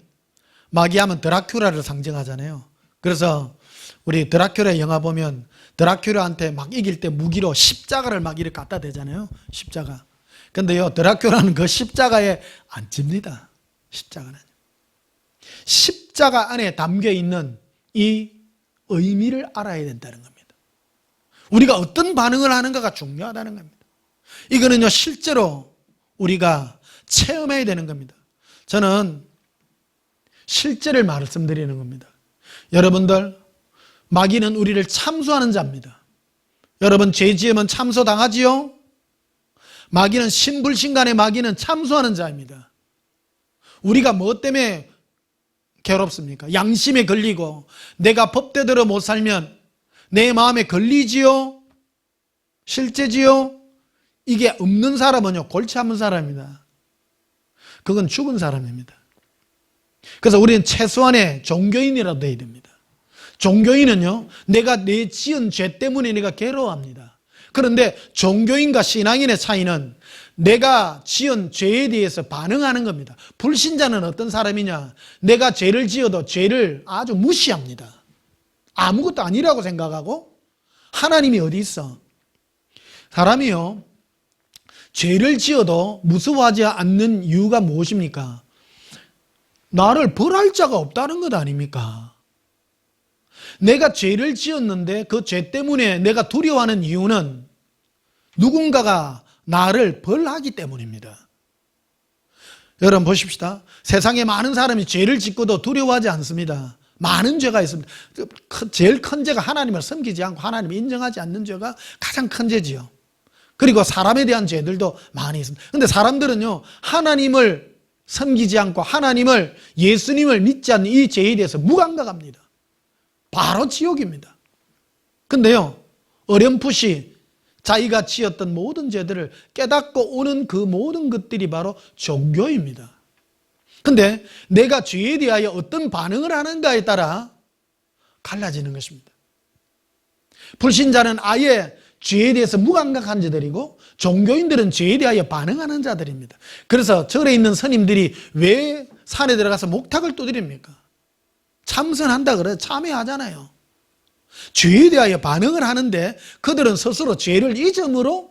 [SPEAKER 1] 마귀하면 드라큘라를 상징하잖아요. 그래서 우리 드라큘라 영화 보면 드라큘라한테 막 이길 때 무기로 십자가를 막 이렇게 갖다 대잖아요. 십자가. 근데요, 드라큘라는 그 십자가에 안 찝니다. 십자가는. 십자가 안에 담겨 있는 이 의미를 알아야 된다는 겁니다. 우리가 어떤 반응을 하는가가 중요하다는 겁니다. 이거는요, 실제로 우리가 체험해야 되는 겁니다. 저는 실제를 말씀드리는 겁니다. 여러분들, 마귀는 우리를 참소하는 자입니다. 여러분, 죄 지으면 참소당하지요? 마귀는 신불신간의 마귀는 참소하는 자입니다. 우리가 뭐 때문에 괴롭습니까? 양심에 걸리고 내가 법대로 못 살면 내 마음에 걸리지요? 실제지요? 이게 없는 사람은요, 골치 아픈 사람입니다. 그건 죽은 사람입니다. 그래서 우리는 최소한의 종교인이라도 돼야 됩니다. 종교인은요, 내가 내 지은 죄 때문에 내가 괴로워합니다. 그런데 종교인과 신앙인의 차이는 내가 지은 죄에 대해서 반응하는 겁니다. 불신자는 어떤 사람이냐? 내가 죄를 지어도 죄를 아주 무시합니다. 아무것도 아니라고 생각하고, 하나님이 어디 있어? 사람이요, 죄를 지어도 무서워하지 않는 이유가 무엇입니까? 나를 벌할 자가 없다는 것 아닙니까? 내가 죄를 지었는데 그 죄 때문에 내가 두려워하는 이유는 누군가가 나를 벌하기 때문입니다. 여러분 보십시다. 세상에 많은 사람이 죄를 짓고도 두려워하지 않습니다. 많은 죄가 있습니다. 제일 큰 죄가 하나님을 섬기지 않고 하나님을 인정하지 않는 죄가 가장 큰 죄지요. 그리고 사람에 대한 죄들도 많이 있습니다. 그런데 사람들은요, 하나님을 섬기지 않고 하나님을, 예수님을 믿지 않는 이 죄에 대해서 무감각합니다. 바로 지옥입니다. 근데요, 어렴풋이 자기가 지었던 모든 죄들을 깨닫고 오는 그 모든 것들이 바로 종교입니다. 근데 내가 죄에 대하여 어떤 반응을 하는가에 따라 갈라지는 것입니다. 불신자는 아예 죄에 대해서 무감각한 자들이고, 종교인들은 죄에 대하여 반응하는 자들입니다. 그래서 절에 있는 스님들이 왜 산에 들어가서 목탁을 두드립니까? 참선한다 그래요. 참회하잖아요. 죄에 대하여 반응을 하는데 그들은 스스로 죄를 잊음으로,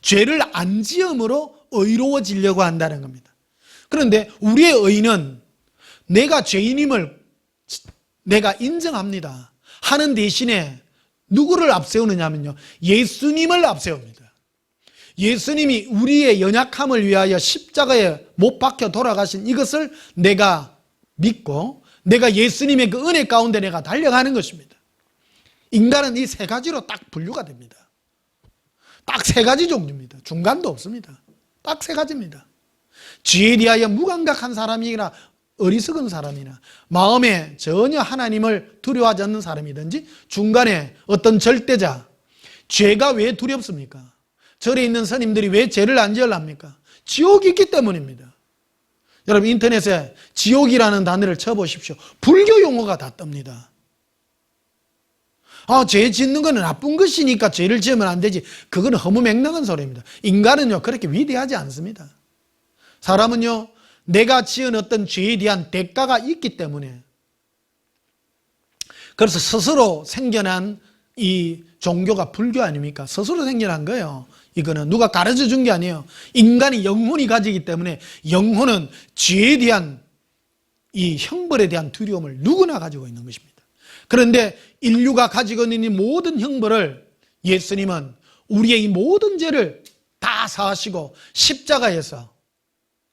[SPEAKER 1] 죄를 안 지음으로 의로워지려고 한다는 겁니다. 그런데 우리의 의는 내가 죄인임을 내가 인정합니다 하는 대신에 누구를 앞세우느냐 하면요, 예수님을 앞세웁니다. 예수님이 우리의 연약함을 위하여 십자가에 못 박혀 돌아가신 이것을 내가 믿고 내가 예수님의 그 은혜 가운데 내가 달려가는 것입니다. 인간은 이 세 가지로 딱 분류가 됩니다. 딱 세 가지 종류입니다. 중간도 없습니다. 딱 세 가지입니다. 죄에 대하여 무감각한 사람이나 어리석은 사람이나 마음에 전혀 하나님을 두려워하지 않는 사람이든지, 중간에 어떤 절대자, 죄가 왜 두렵습니까? 절에 있는 스님들이 왜 죄를 안 지으랍니까? 지옥이 있기 때문입니다. 여러분 인터넷에 지옥이라는 단어를 쳐보십시오. 불교 용어가 다 뜹니다. 죄 짓는 거는 나쁜 것이니까 죄를 지으면 안 되지. 그건 허무맹랑한 소리입니다. 인간은요, 그렇게 위대하지 않습니다. 사람은요, 내가 지은 어떤 죄에 대한 대가가 있기 때문에, 그래서 스스로 생겨난 이 종교가 불교 아닙니까? 스스로 생겨난 거예요. 이거는 누가 가르쳐 준 게 아니에요. 인간이 영혼이 가지기 때문에 영혼은 죄에 대한 이 형벌에 대한 두려움을 누구나 가지고 있는 것입니다. 그런데 인류가 가지고 있는 이 모든 형벌을 예수님은 우리의 이 모든 죄를 다 사하시고 십자가에서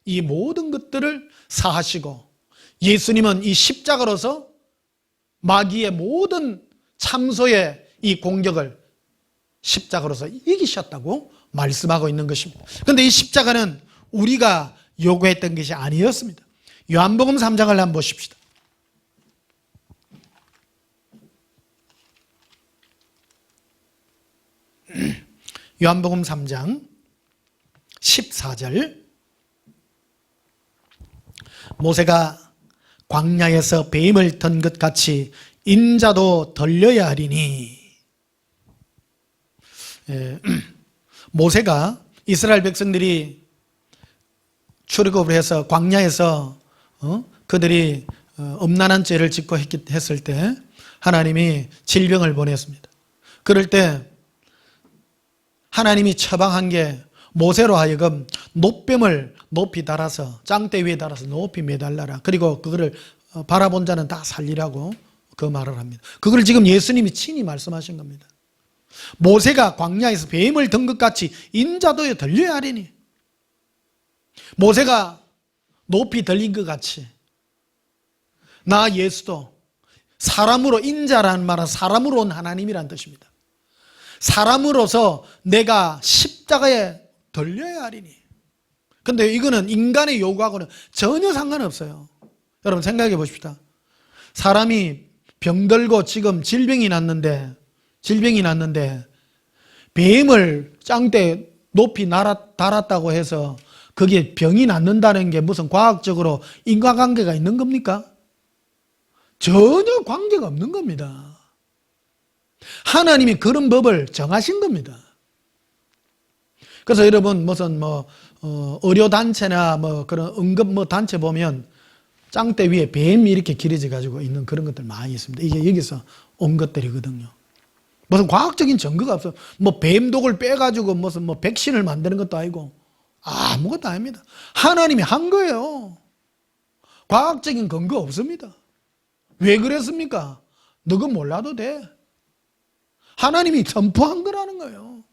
[SPEAKER 1] 이 모든 것들을 사하시고, 예수님은 이 십자가로서 마귀의 모든 참소의 이 공격을 십자가로서 이기셨다고 말씀하고 있는 것입니다. 그런데 이 십자가는 우리가 요구했던 것이 아니었습니다. 요한복음 3장을 한번 보십시다. 요한복음 3장 14절, 모세가 광야에서 뱀을 던 것 같이 인자도 덜려야 하리니. 모세가 이스라엘 백성들이 출애굽을 해서 광야에서 그들이 음란한 죄를 짓고 했을 때 하나님이 질병을 보냈습니다. 그럴 때 하나님이 처방한 게 모세로 하여금 놋뱀을 높이 달아서, 짱대 위에 달아서 높이 매달라라. 그리고 그거를 바라본 자는 다 살리라고 그 말을 합니다. 그걸 지금 예수님이 친히 말씀하신 겁니다. 모세가 광야에서 뱀을 든 것 같이 인자도 들려야 하리니. 모세가 높이 들린 것 같이 나 예수도 사람으로, 인자라는 말은 사람으로 온 하나님이란 뜻입니다. 사람으로서 내가 십자가에 들려야 하리니. 근데 이거는 인간의 요구하고는 전혀 상관없어요. 여러분 생각해 보십시다. 사람이 병들고 지금 질병이 났는데 뱀을 짱대 높이 달았다고 해서 그게 병이 낫는다는 게 무슨 과학적으로 인과관계가 있는 겁니까? 전혀 관계가 없는 겁니다. 하나님이 그런 법을 정하신 겁니다. 그래서 여러분 무슨 의료단체나 그런 응급 단체 보면 짱대 위에 뱀이 이렇게 기려져 가지고 있는 그런 것들 많이 있습니다. 이게 여기서 온 것들이거든요. 무슨 과학적인 증거가 없어요. 뱀독을 빼가지고 무슨 백신을 만드는 것도 아니고 아무것도 아닙니다. 하나님이 한 거예요. 과학적인 근거 없습니다. 왜 그랬습니까? 너가 몰라도 돼. 하나님이 선포한 거라는 거예요.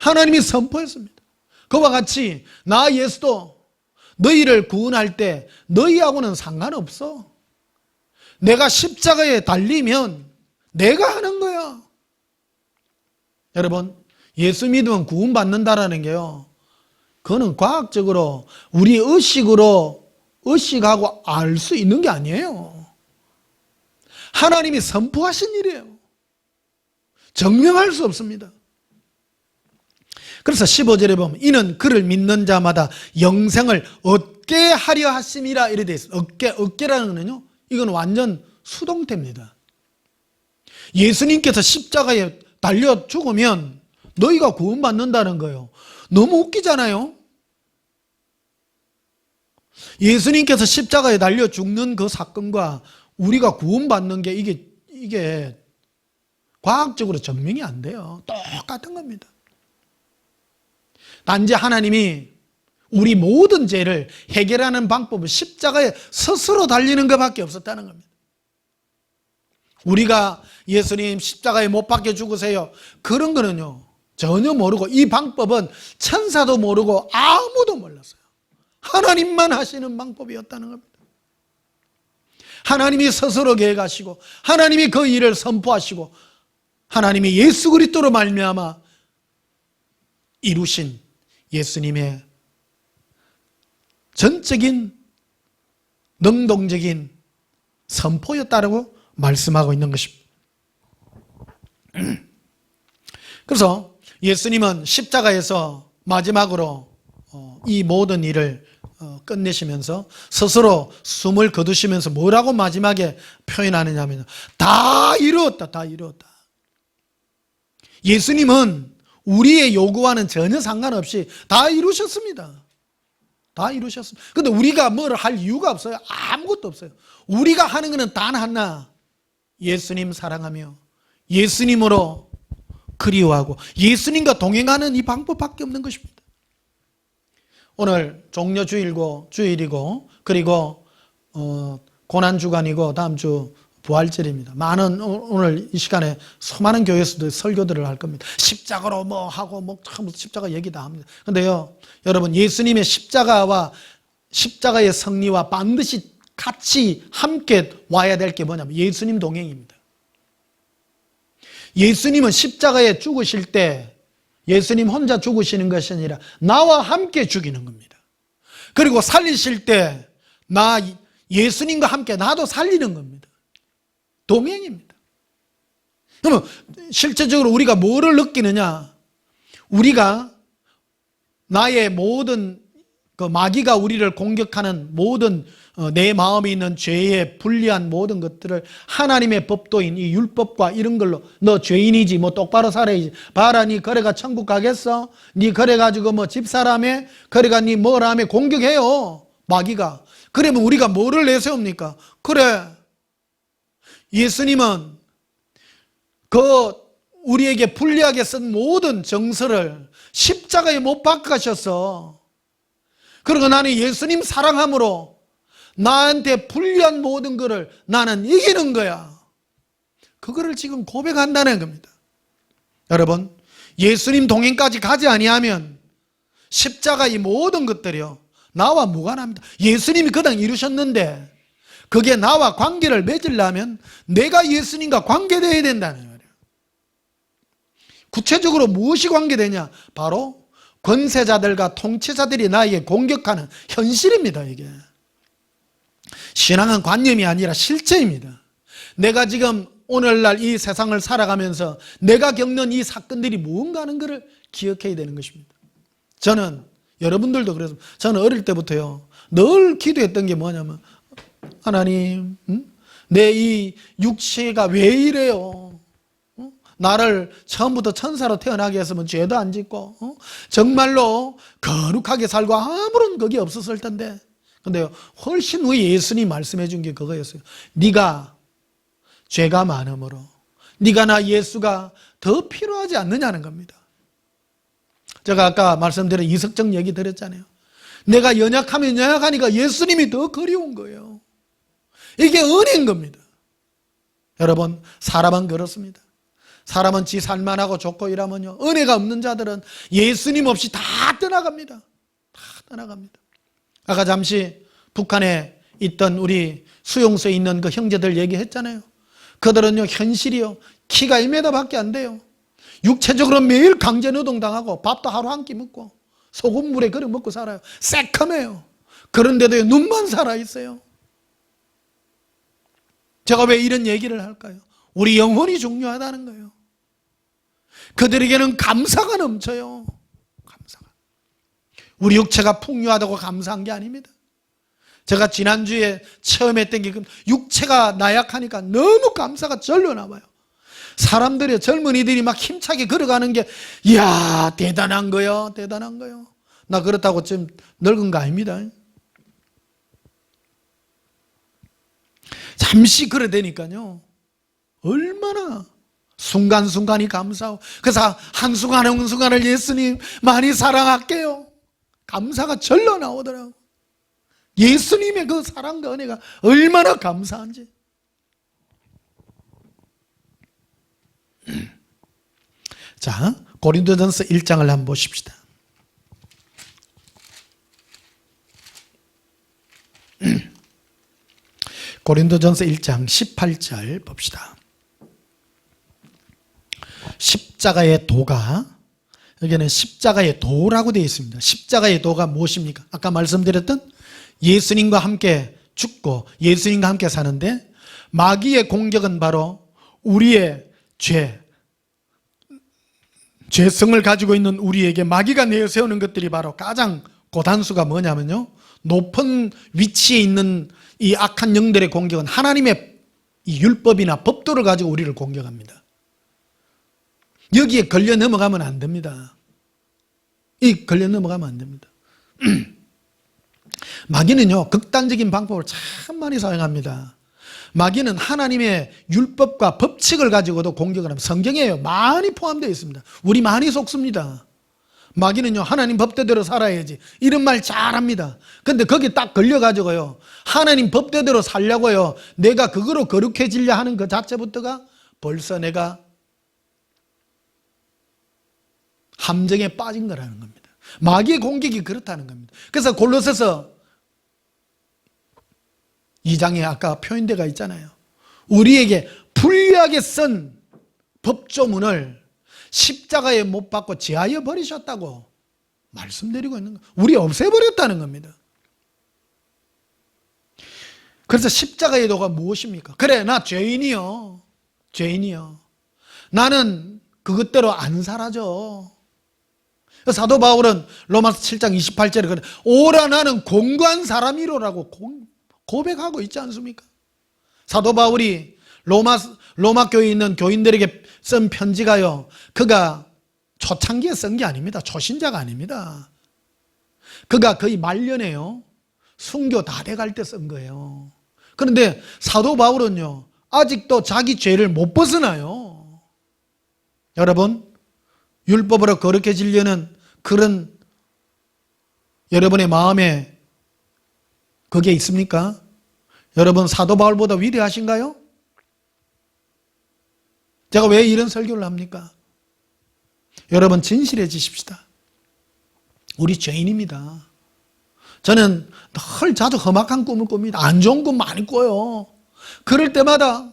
[SPEAKER 1] 하나님이 선포했습니다. 그와 같이 나 예수도 너희를 구원할 때 너희하고는 상관없어. 내가 십자가에 달리면 내가 하는 거야. 여러분, 예수 믿으면 구원받는다라는 게요, 그거는 과학적으로 우리 의식하고 알 수 있는 게 아니에요. 하나님이 선포하신 일이에요. 증명할 수 없습니다. 그래서 15절에 보면 이는 그를 믿는 자마다 영생을 얻게 하려 하심이라 이래 돼 있어요. 얻게라는 거는요, 이건 완전 수동태입니다. 예수님께서 십자가에 달려 죽으면 너희가 구원받는다는 거예요. 너무 웃기잖아요. 예수님께서 십자가에 달려 죽는 그 사건과 우리가 구원받는 게 이게 과학적으로 증명이 안 돼요. 똑같은 겁니다. 단지 하나님이 우리 모든 죄를 해결하는 방법은 십자가에 스스로 달리는 것밖에 없었다는 겁니다. 우리가 예수님 십자가에 못 박혀 죽으세요, 그런 거는요 전혀 모르고, 이 방법은 천사도 모르고 아무도 몰랐어요. 하나님만 하시는 방법이었다는 겁니다. 하나님이 스스로 계획하시고 하나님이 그 일을 선포하시고 하나님이 예수 그리스도로 말미암아 이루신 예수님의 전적인 능동적인 선포였다고 말씀하고 있는 것입니다. 그래서 예수님은 십자가에서 마지막으로 이 모든 일을 끝내시면서 스스로 숨을 거두시면서 뭐라고 마지막에 표현하느냐면 다 이루었다, 다 이루었다. 예수님은 우리의 요구와는 전혀 상관없이 다 이루셨습니다. 다 이루셨습니다. 그런데 우리가 뭘 할 이유가 없어요. 아무것도 없어요. 우리가 하는 것은 단 하나, 예수님 사랑하며 예수님으로 그리워하고 예수님과 동행하는 이 방법밖에 없는 것입니다. 오늘 종려주일이고 그리고 고난주간이고 다음 주 부활절입니다. 많은 오늘 이 시간에 수많은 교회에서도 설교들을 할 겁니다. 십자가로 뭐 하고 참 십자가 얘기 다 합니다. 그런데요, 여러분, 예수님의 십자가의 승리와 반드시 같이 함께 와야 될 게 뭐냐면 예수님 동행입니다. 예수님은 십자가에 죽으실 때 예수님 혼자 죽으시는 것이 아니라 나와 함께 죽이는 겁니다. 그리고 살리실 때 예수님과 함께 나도 살리는 겁니다. 동행입니다. 그러면 실제적으로 우리가 뭐를 느끼느냐? 우리가 나의 모든 마귀가 우리를 공격하는 모든 내 마음에 있는 죄의 불리한 모든 것들을 하나님의 법도인 이 율법과 이런 걸로 너 죄인이지 똑바로 살아야지, 봐라 니 그래가 천국 가겠어, 니 그래가지고 집사람에 그래가 니 뭐라며 공격해요 마귀가. 그러면 우리가 뭐를 내세웁니까? 그래, 예수님은 우리에게 불리하게 쓴 모든 정서를 십자가에 못 박으셨어. 그리고 나는 예수님 사랑함으로 나한테 불리한 모든 것을 나는 이기는 거야. 그거를 지금 고백한다는 겁니다. 여러분, 예수님 동행까지 가지 아니하면 십자가 이 모든 것들이요 나와 무관합니다. 예수님이 그 당 이루셨는데 그게 나와 관계를 맺으려면 내가 예수님과 관계되어야 된다는 말이에요. 구체적으로 무엇이 관계되냐? 바로 권세자들과 통치자들이 나에게 공격하는 현실입니다. 이게 신앙은 관념이 아니라 실체입니다. 내가 지금 오늘날 이 세상을 살아가면서 내가 겪는 이 사건들이 무언가 하는 것을 기억해야 되는 것입니다. 저는, 여러분들도 그래서 저는 어릴 때부터요 늘 기도했던 게 뭐냐면 하나님, 내 이 육체가 왜 이래요? 나를 처음부터 천사로 태어나게 했으면 죄도 안 짓고 정말로 거룩하게 살고 아무런 그게 없었을 텐데, 근데 훨씬 후에 예수님이 말씀해 준 게 그거였어요. 네가 죄가 많으므로 네가 나 예수가 더 필요하지 않느냐는 겁니다. 제가 아까 말씀드린 이석정 얘기 드렸잖아요. 내가 연약하면 연약하니까 예수님이 더 그리운 거예요. 이게 은혜인 겁니다. 여러분, 사람은 그렇습니다. 사람은 지 살만하고 좋고 이러면요, 은혜가 없는 자들은 예수님 없이 다 떠나갑니다. 다 떠나갑니다. 아까 잠시 북한에 있던 우리 수용소에 있는 그 형제들 얘기했잖아요. 그들은요, 현실이요, 키가 1m밖에 안 돼요. 육체적으로 매일 강제노동 당하고 밥도 하루 한 끼 먹고 소금물에 그릇 먹고 살아요. 새카매요. 그런데도 눈만 살아있어요. 제가 왜 이런 얘기를 할까요? 우리 영혼이 중요하다는 거예요. 그들에게는 감사가 넘쳐요. 감사가. 우리 육체가 풍요하다고 감사한 게 아닙니다. 제가 지난주에 체험했던 게 육체가 나약하니까 너무 감사가 절로 나와요. 사람들이, 젊은이들이 막 힘차게 걸어가는 게, 이야, 대단한 거요, 대단한 거요. 나 그렇다고 좀 늙은 거 아닙니다. 잠시 걸어대니까요, 얼마나 순간순간이 감사하고, 그래서 한순간 한순간을 예수님 많이 사랑할게요, 감사가 절로 나오더라고요. 예수님의 그 사랑과 은혜가 얼마나 감사한지. 자, 고린도전서 1장을 한번 보십시다. 고린도전서 1장 18절 봅시다. 십자가의 도가, 여기는 십자가의 도라고 되어 있습니다. 십자가의 도가 무엇입니까? 아까 말씀드렸던 예수님과 함께 죽고 예수님과 함께 사는데, 마귀의 공격은 바로 우리의 죄성을 가지고 있는 우리에게 마귀가 내세우는 것들이 바로 가장 고단수가 뭐냐면요, 높은 위치에 있는 이 악한 영들의 공격은 하나님의 이 율법이나 법도를 가지고 우리를 공격합니다. 여기에 걸려 넘어가면 안 됩니다. 걸려 넘어가면 안 됩니다. 마귀는요, 극단적인 방법을 참 많이 사용합니다. 마귀는 하나님의 율법과 법칙을 가지고도 공격을 합니다. 성경에요, 많이 포함되어 있습니다. 우리 많이 속습니다. 마귀는요, 하나님 법대로 살아야지, 이런 말 잘합니다. 근데 거기 딱 걸려가지고요, 하나님 법대로 살려고요, 내가 그거로 거룩해지려 하는 그 자체부터가 벌써 내가 함정에 빠진 거라는 겁니다. 마귀의 공격이 그렇다는 겁니다. 그래서 골로새서 2장에 아까 표현대가 있잖아요. 우리에게 불리하게 쓴 법조문을 십자가에 못 박고 제하여 버리셨다고 말씀드리고 있는 거예요. 우리 없애버렸다는 겁니다. 그래서 십자가의 도가 무엇입니까? 그래, 나 죄인이요, 나는 그것대로 안 살아져. 사도 바울은 로마서 7장 28절에 그래, 오라 나는 공고한 사람이로라고 고백하고 있지 않습니까? 사도 바울이 로마 교회에 있는 교인들에게 쓴 편지가요, 그가 초창기에 쓴 게 아닙니다. 초신자가 아닙니다. 그가 거의 말년에요, 순교 다 돼갈 때 쓴 거예요. 그런데 사도 바울은요, 아직도 자기 죄를 못 벗어나요. 여러분, 율법으로 거룩해지려는 그런 여러분의 마음에 그게 있습니까? 여러분, 사도 바울보다 위대하신가요? 제가 왜 이런 설교를 합니까? 여러분, 진실해지십시다. 우리 죄인입니다. 저는 늘 자주 험악한 꿈을 꿉니다. 안 좋은 꿈 많이 꿔요. 그럴 때마다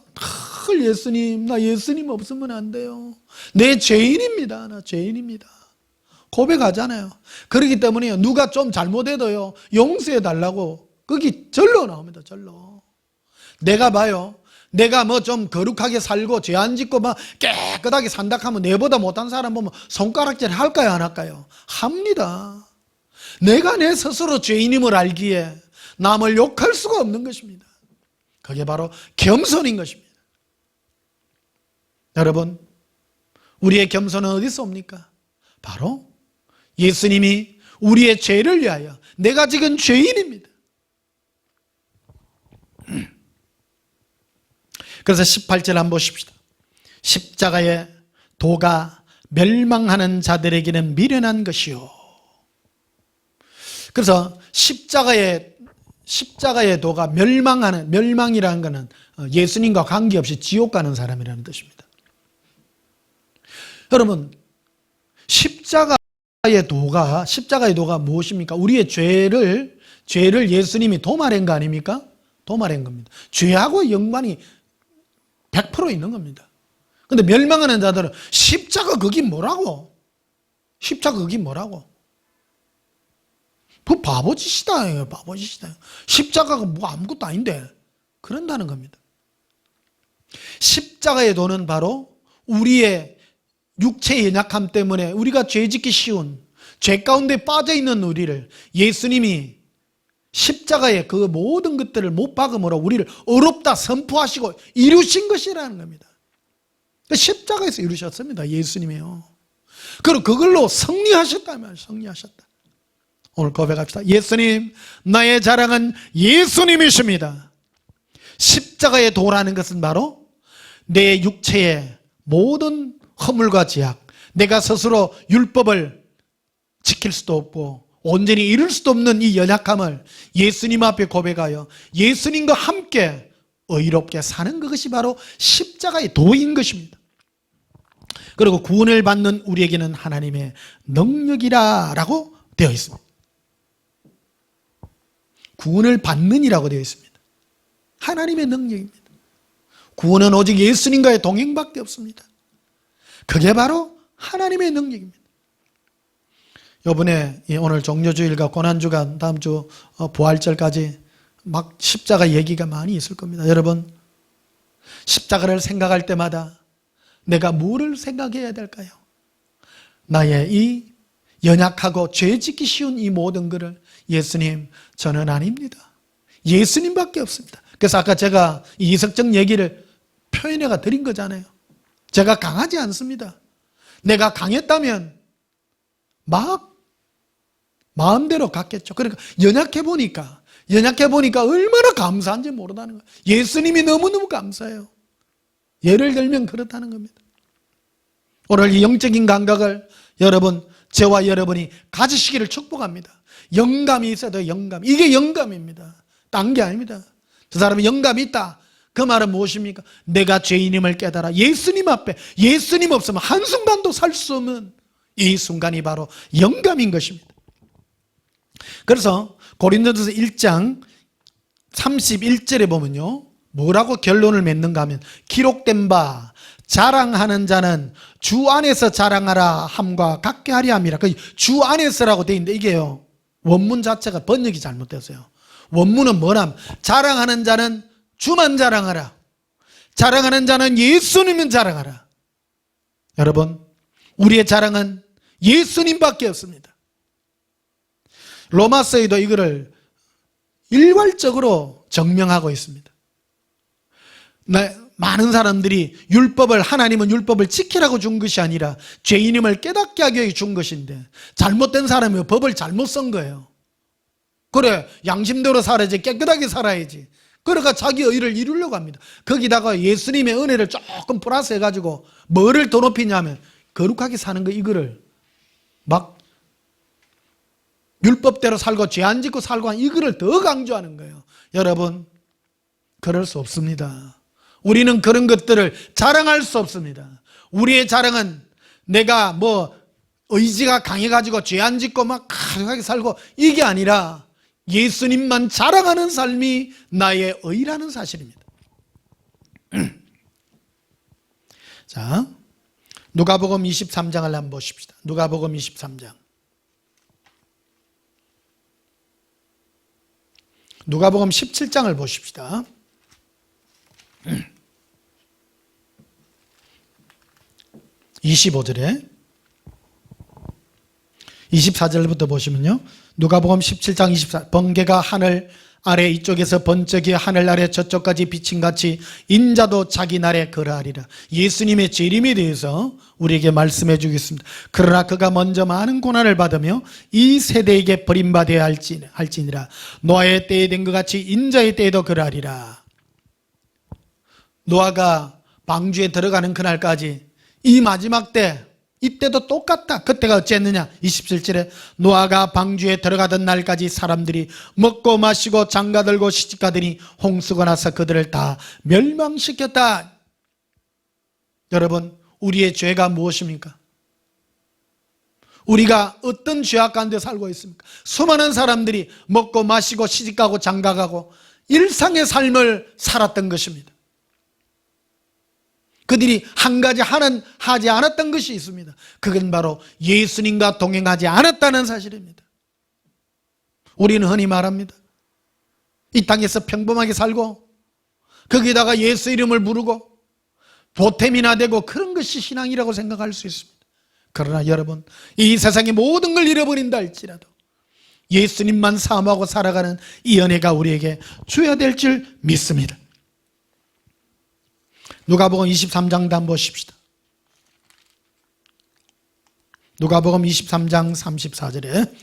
[SPEAKER 1] 늘 예수님, 나 예수님 없으면 안 돼요. 내 죄인입니다. 나 죄인입니다. 고백하잖아요. 그렇기 때문에 누가 좀 잘못해도요, 용서해 달라고 거기 절로 나옵니다. 절로. 내가 봐요, 내가 뭐 좀 거룩하게 살고 죄 안 짓고 막 깨끗하게 산다 하면 내보다 못한 사람 보면 손가락질 할까요, 안 할까요? 합니다. 내가 내 스스로 죄인임을 알기에 남을 욕할 수가 없는 것입니다. 그게 바로 겸손인 것입니다. 여러분, 우리의 겸손은 어디서 옵니까? 바로 예수님이 우리의 죄를 위하여, 내가 지금 죄인입니다. 그래서 18절 한번 보십시다. 십자가의 도가 멸망하는 자들에게는 미련한 것이요. 그래서 십자가의 도가 멸망이라는 것은 예수님과 관계없이 지옥 가는 사람이라는 뜻입니다. 여러분, 십자가의 도가 무엇입니까? 우리의 죄를 예수님이 도말한 거 아닙니까? 도말한 겁니다. 죄하고 연관이 100% 있는 겁니다. 근데 멸망하는 자들은 십자가 그게 뭐라고? 십자가 그게 뭐라고? 그 바보짓이다. 십자가가 뭐 아무것도 아닌데. 그런다는 겁니다. 십자가의 도는 바로 우리의 육체의 연약함 때문에 우리가 죄짓기 쉬운, 죄 가운데 빠져있는 우리를 예수님이 십자가의 그 모든 것들을 못 박음으로 우리를 의롭다 선포하시고 이루신 것이라는 겁니다. 십자가에서 이루셨습니다. 예수님이요. 그리고 그걸로 승리하셨다면 승리하셨다. 오늘 고백합시다. 예수님, 나의 자랑은 예수님이십니다. 십자가의 도라는 것은 바로 내 육체의 모든 허물과 제약, 내가 스스로 율법을 지킬 수도 없고 온전히 이룰 수도 없는 이 연약함을 예수님 앞에 고백하여 예수님과 함께 의롭게 사는 그것이 바로 십자가의 도인 것입니다. 그리고 구원을 받는 우리에게는 하나님의 능력이라고 되어 있습니다. 구원을 받는이라고 되어 있습니다. 하나님의 능력입니다. 구원은 오직 예수님과의 동행밖에 없습니다. 그게 바로 하나님의 능력입니다. 이번에 오늘 종료주일과 고난주간, 다음 주 부활절까지 막 십자가 얘기가 많이 있을 겁니다. 여러분, 십자가를 생각할 때마다 내가 뭐를 생각해야 될까요? 나의 이 연약하고 죄짓기 쉬운 이 모든 것을 예수님, 저는 아닙니다. 예수님밖에 없습니다. 그래서 아까 제가 이석정 얘기를 표현해가 드린 거잖아요. 제가 강하지 않습니다. 내가 강했다면 막 마음대로 갔겠죠. 그러니까 연약해 보니까 얼마나 감사한지 모르다는 거예요. 예수님이 너무너무 감사해요. 예를 들면 그렇다는 겁니다. 오늘 이 영적인 감각을 여러분, 저와 여러분이 가지시기를 축복합니다. 영감이 있어도 영감, 이게 영감입니다. 딴 게 아닙니다. 저 사람이 영감이 있다. 그 말은 무엇입니까? 내가 죄인임을 깨달아 예수님 앞에, 예수님 없으면 한순간도 살 수 없는 이 순간이 바로 영감인 것입니다. 그래서 고린도전서 1장 31절에 보면요, 뭐라고 결론을 맺는가 하면, 기록된 바 자랑하는 자는 주 안에서 자랑하라 함과 같게 하려 함이라. 주 안에서라고 되어 있는데 이게요, 원문 자체가 번역이 잘못됐어요. 원문은 뭐냐면 자랑하는 자는 주만 자랑하라, 자랑하는 자는 예수님은 자랑하라. 여러분, 우리의 자랑은 예수님밖에 없습니다. 로마서에도 이거를 일괄적으로 증명하고 있습니다. 많은 사람들이 하나님은 율법을 지키라고 준 것이 아니라 죄인임을 깨닫게 하기 위해 준 것인데, 잘못된 사람이 법을 잘못 쓴 거예요. 그래, 양심대로 살아야지, 깨끗하게 살아야지. 그러니까 자기 의를 이루려고 합니다. 거기다가 예수님의 은혜를 조금 플러스 해가지고 뭐를 더 높이냐면 거룩하게 사는 거, 이거를 막 율법대로 살고 죄 안 짓고 살고 한 이거를 더 강조하는 거예요. 여러분, 그럴 수 없습니다. 우리는 그런 것들을 자랑할 수 없습니다. 우리의 자랑은 내가 의지가 강해가지고 죄 안 짓고 막 가득하게 살고 이게 아니라 예수님만 자랑하는 삶이 나의 의라는 사실입니다. 자, 누가복음 23장을 한번 보십시다. 누가복음 23장. 누가복음 17장을 보십시다. 25절에 24절부터 보시면요, 누가복음 17장 24, 번개가 하늘 아래 이쪽에서 번쩍이 하늘 아래 저쪽까지 비침같이 인자도 자기 날에 그러하리라. 예수님의 재림에 대해서 우리에게 말씀해 주겠습니다. 그러나 그가 먼저 많은 고난을 받으며 이 세대에게 버림받아야 할지니라. 노아의 때에 된 것 같이 인자의 때에도 그러하리라. 노아가 방주에 들어가는 그날까지 이 마지막 때, 이때도 똑같다. 그때가 어찌했느냐? 27절에 노아가 방주에 들어가던 날까지 사람들이 먹고 마시고 장가들고 시집가더니 홍수가 나서 그들을 다 멸망시켰다. 여러분, 우리의 죄가 무엇입니까? 우리가 어떤 죄악 가운데 살고 있습니까? 수많은 사람들이 먹고 마시고 시집가고 장가가고 일상의 삶을 살았던 것입니다. 그들이 한 가지 하지 않았던 것이 있습니다. 그건 바로 예수님과 동행하지 않았다는 사실입니다. 우리는 흔히 말합니다. 이 땅에서 평범하게 살고 거기다가 예수 이름을 부르고 보탬이나 되고 그런 것이 신앙이라고 생각할 수 있습니다. 그러나 여러분, 이 세상의 모든 걸 잃어버린다 할지라도 예수님만 사모하고 살아가는 이 은혜가 우리에게 줘야 될 줄 믿습니다. 누가복음 23장도 한번 보십시다. 누가복음 23장 34절에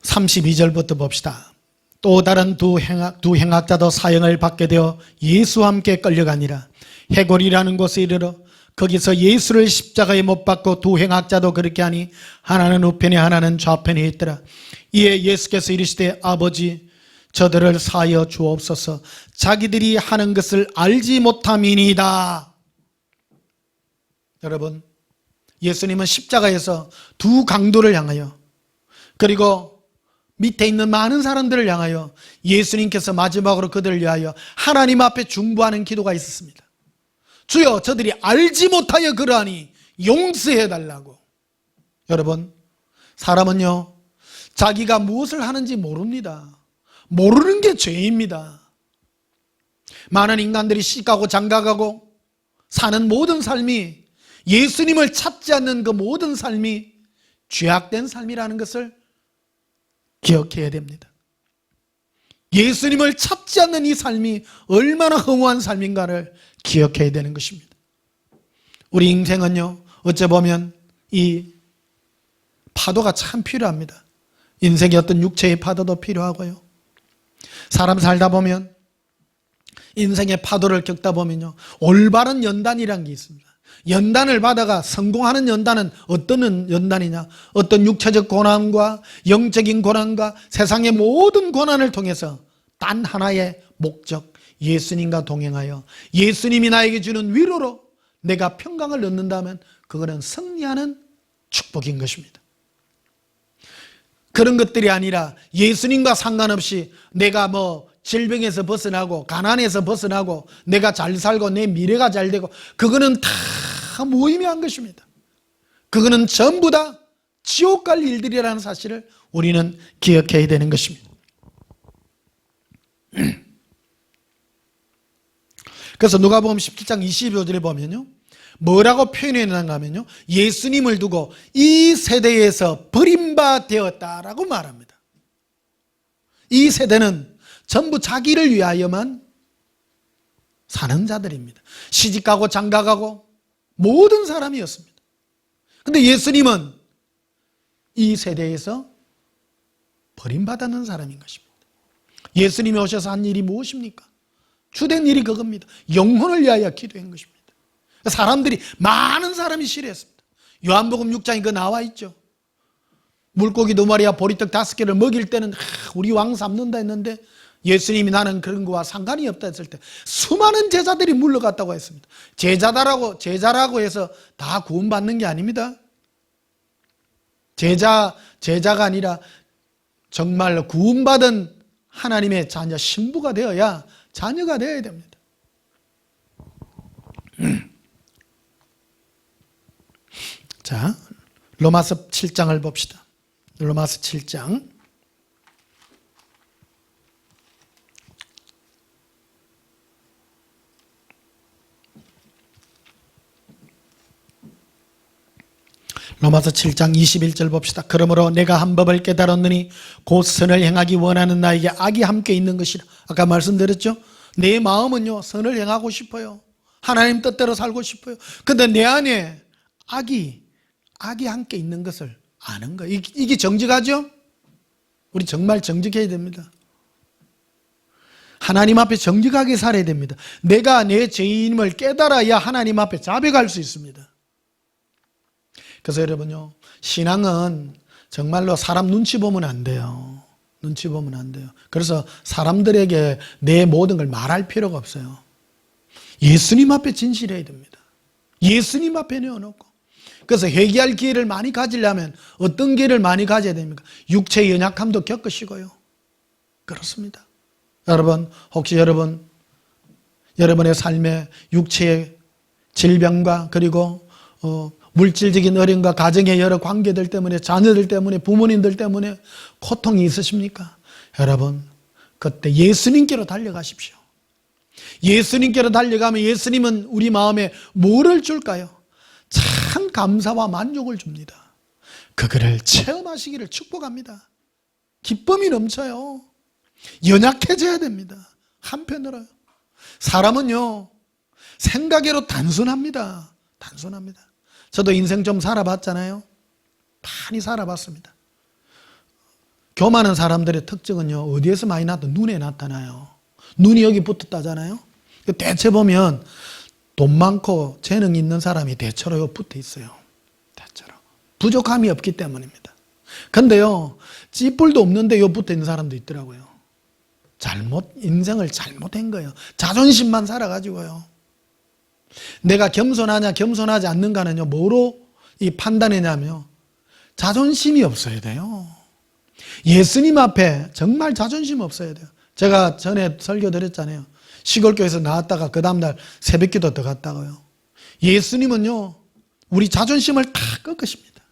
[SPEAKER 1] 32절부터 봅시다. 또 다른 두 행악자도 사형을 받게 되어 예수와 함께 끌려가니라. 해골이라는 곳에 이르러 거기서 예수를 십자가에 못 박고 두 행악자도 그렇게 하니 하나는 우편에 하나는 좌편에 있더라. 이에 예수께서 이르시되 아버지 저들을 사하여 주옵소서. 자기들이 하는 것을 알지 못함이니이다. 여러분, 예수님은 십자가에서 두 강도를 향하여 그리고 밑에 있는 많은 사람들을 향하여 예수님께서 마지막으로 그들을 위하여 하나님 앞에 중보하는 기도가 있었습니다. 주여, 저들이 알지 못하여 그러하니 용서해달라고. 여러분, 사람은요 자기가 무엇을 하는지 모릅니다. 모르는 게 죄입니다. 많은 인간들이 시집가고 장가가고 사는 모든 삶이, 예수님을 찾지 않는 그 모든 삶이 죄악된 삶이라는 것을 기억해야 됩니다. 예수님을 찾지 않는 이 삶이 얼마나 허무한 삶인가를 기억해야 되는 것입니다. 우리 인생은요 어째 보면 이 파도가 참 필요합니다. 인생의 어떤 육체의 파도도 필요하고요, 사람 살다 보면 인생의 파도를 겪다 보면요 올바른 연단이라는 게 있습니다. 연단을 받아가 성공하는 연단은 어떤 연단이냐? 어떤 육체적 고난과 영적인 고난과 세상의 모든 고난을 통해서 단 하나의 목적, 예수님과 동행하여 예수님이 나에게 주는 위로로 내가 평강을 얻는다면 그거는 승리하는 축복인 것입니다. 그런 것들이 아니라 예수님과 상관없이 내가 질병에서 벗어나고 가난에서 벗어나고 내가 잘 살고 내 미래가 잘 되고, 그거는 다 무의미한 것입니다. 그거는 전부 다 지옥 갈 일들이라는 사실을 우리는 기억해야 되는 것입니다. 그래서 누가복음 17장 25절에 보면요 뭐라고 표현했는가 하면요 예수님을 두고 이 세대에서 버림받았다라고 말합니다. 이 세대는 전부 자기를 위하여만 사는 자들입니다. 시집가고 장가가고 모든 사람이었습니다. 그런데 예수님은 이 세대에서 버림받았는 사람인 것입니다. 예수님이 오셔서 한 일이 무엇입니까? 주된 일이 그겁니다. 영혼을 위하여 기도한 것입니다. 사람들이, 많은 사람이 싫어했습니다. 요한복음 6장에 그 나와 있죠. 물고기 2마리와 보리떡 5개를 먹일 때는 우리 왕 삼는다 했는데 예수님이 나는 그런 거와 상관이 없다 했을 때 수많은 제자들이 물러갔다고 했습니다. 제자라고 해서 다 구원받는 게 아닙니다. 제자가 아니라 정말로 구원받은 하나님의 자녀, 신부가 되어야 자녀가 되어야 됩니다. 자, 로마서 7장을 봅시다. 로마서 7장. 로마서 7장 21절 봅시다. 그러므로 내가 한 법을 깨달았느니 곧 선을 행하기 원하는 나에게 악이 함께 있는 것이라. 아까 말씀드렸죠? 내 마음은요 선을 행하고 싶어요. 하나님 뜻대로 살고 싶어요. 근데 내 안에 악이 함께 있는 것을 아는 거예요. 이게 정직하죠? 우리 정말 정직해야 됩니다. 하나님 앞에 정직하게 살아야 됩니다. 내가 내 죄인임을 깨달아야 하나님 앞에 자백할 수 있습니다. 그래서 여러분요, 신앙은 정말로 사람 눈치 보면 안 돼요. 눈치 보면 안 돼요. 그래서 사람들에게 내 모든 걸 말할 필요가 없어요. 예수님 앞에 진실해야 됩니다. 예수님 앞에 내어놓고. 그래서 회개할 기회를 많이 가지려면 어떤 기회를 많이 가져야 됩니까? 육체의 연약함도 겪으시고요. 그렇습니다. 여러분, 혹시 여러분의 삶에 육체의 질병과 그리고 물질적인 어려움과 가정의 여러 관계들 때문에, 자녀들 때문에, 부모님들 때문에 고통이 있으십니까? 여러분, 그때 예수님께로 달려가십시오. 예수님께로 달려가면 예수님은 우리 마음에 뭐를 줄까요? 참 감사와 만족을 줍니다. 그거를 체험하시기를 축복합니다. 기쁨이 넘쳐요. 연약해져야 됩니다. 한편으로요. 사람은요, 생각으로 단순합니다. 단순합니다. 저도 인생 좀 살아봤잖아요. 많이 살아봤습니다. 교만한 사람들의 특징은요, 어디에서 많이 눈에 나타나요. 눈이 여기 붙었다잖아요. 대체 보면 돈 많고 재능 있는 사람이 대체로 여기 붙어 있어요. 대체로. 부족함이 없기 때문입니다. 근데요, 찌뿔도 없는데 여기 붙어 있는 사람도 있더라고요. 인생을 잘못한 거예요. 자존심만 살아가지고요. 내가 겸손하냐 겸손하지 않는가는요, 뭐로 이 판단했냐면요, 자존심이 없어야 돼요. 예수님 앞에 정말 자존심 없어야 돼요. 제가 전에 설교 드렸잖아요. 시골교회에서 나왔다가 그 다음날 새벽기도 더 갔다고요. 예수님은요, 우리 자존심을 다 꺾으십니다.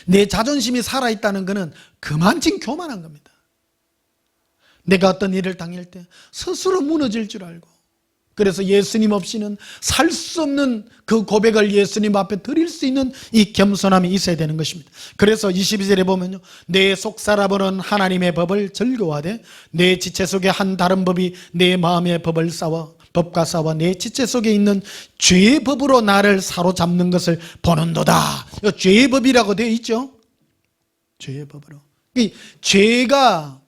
[SPEAKER 1] 내 자존심이 살아있다는 것은 그만큼 교만한 겁니다. 내가 어떤 일을 당할 때 스스로 무너질 줄 알고, 그래서 예수님 없이는 살 수 없는 그 고백을 예수님 앞에 드릴 수 있는 이 겸손함이 있어야 되는 것입니다. 그래서 22절에 보면요, 내 속 살아보는 하나님의 법을 즐거워하되 내 지체 속에 한 다른 법이 내 마음의 법과 싸워 내 지체 속에 있는 죄의 법으로 나를 사로잡는 것을 보는도다. 죄의 법이라고 되어 있죠. 죄의 법으로. 죄가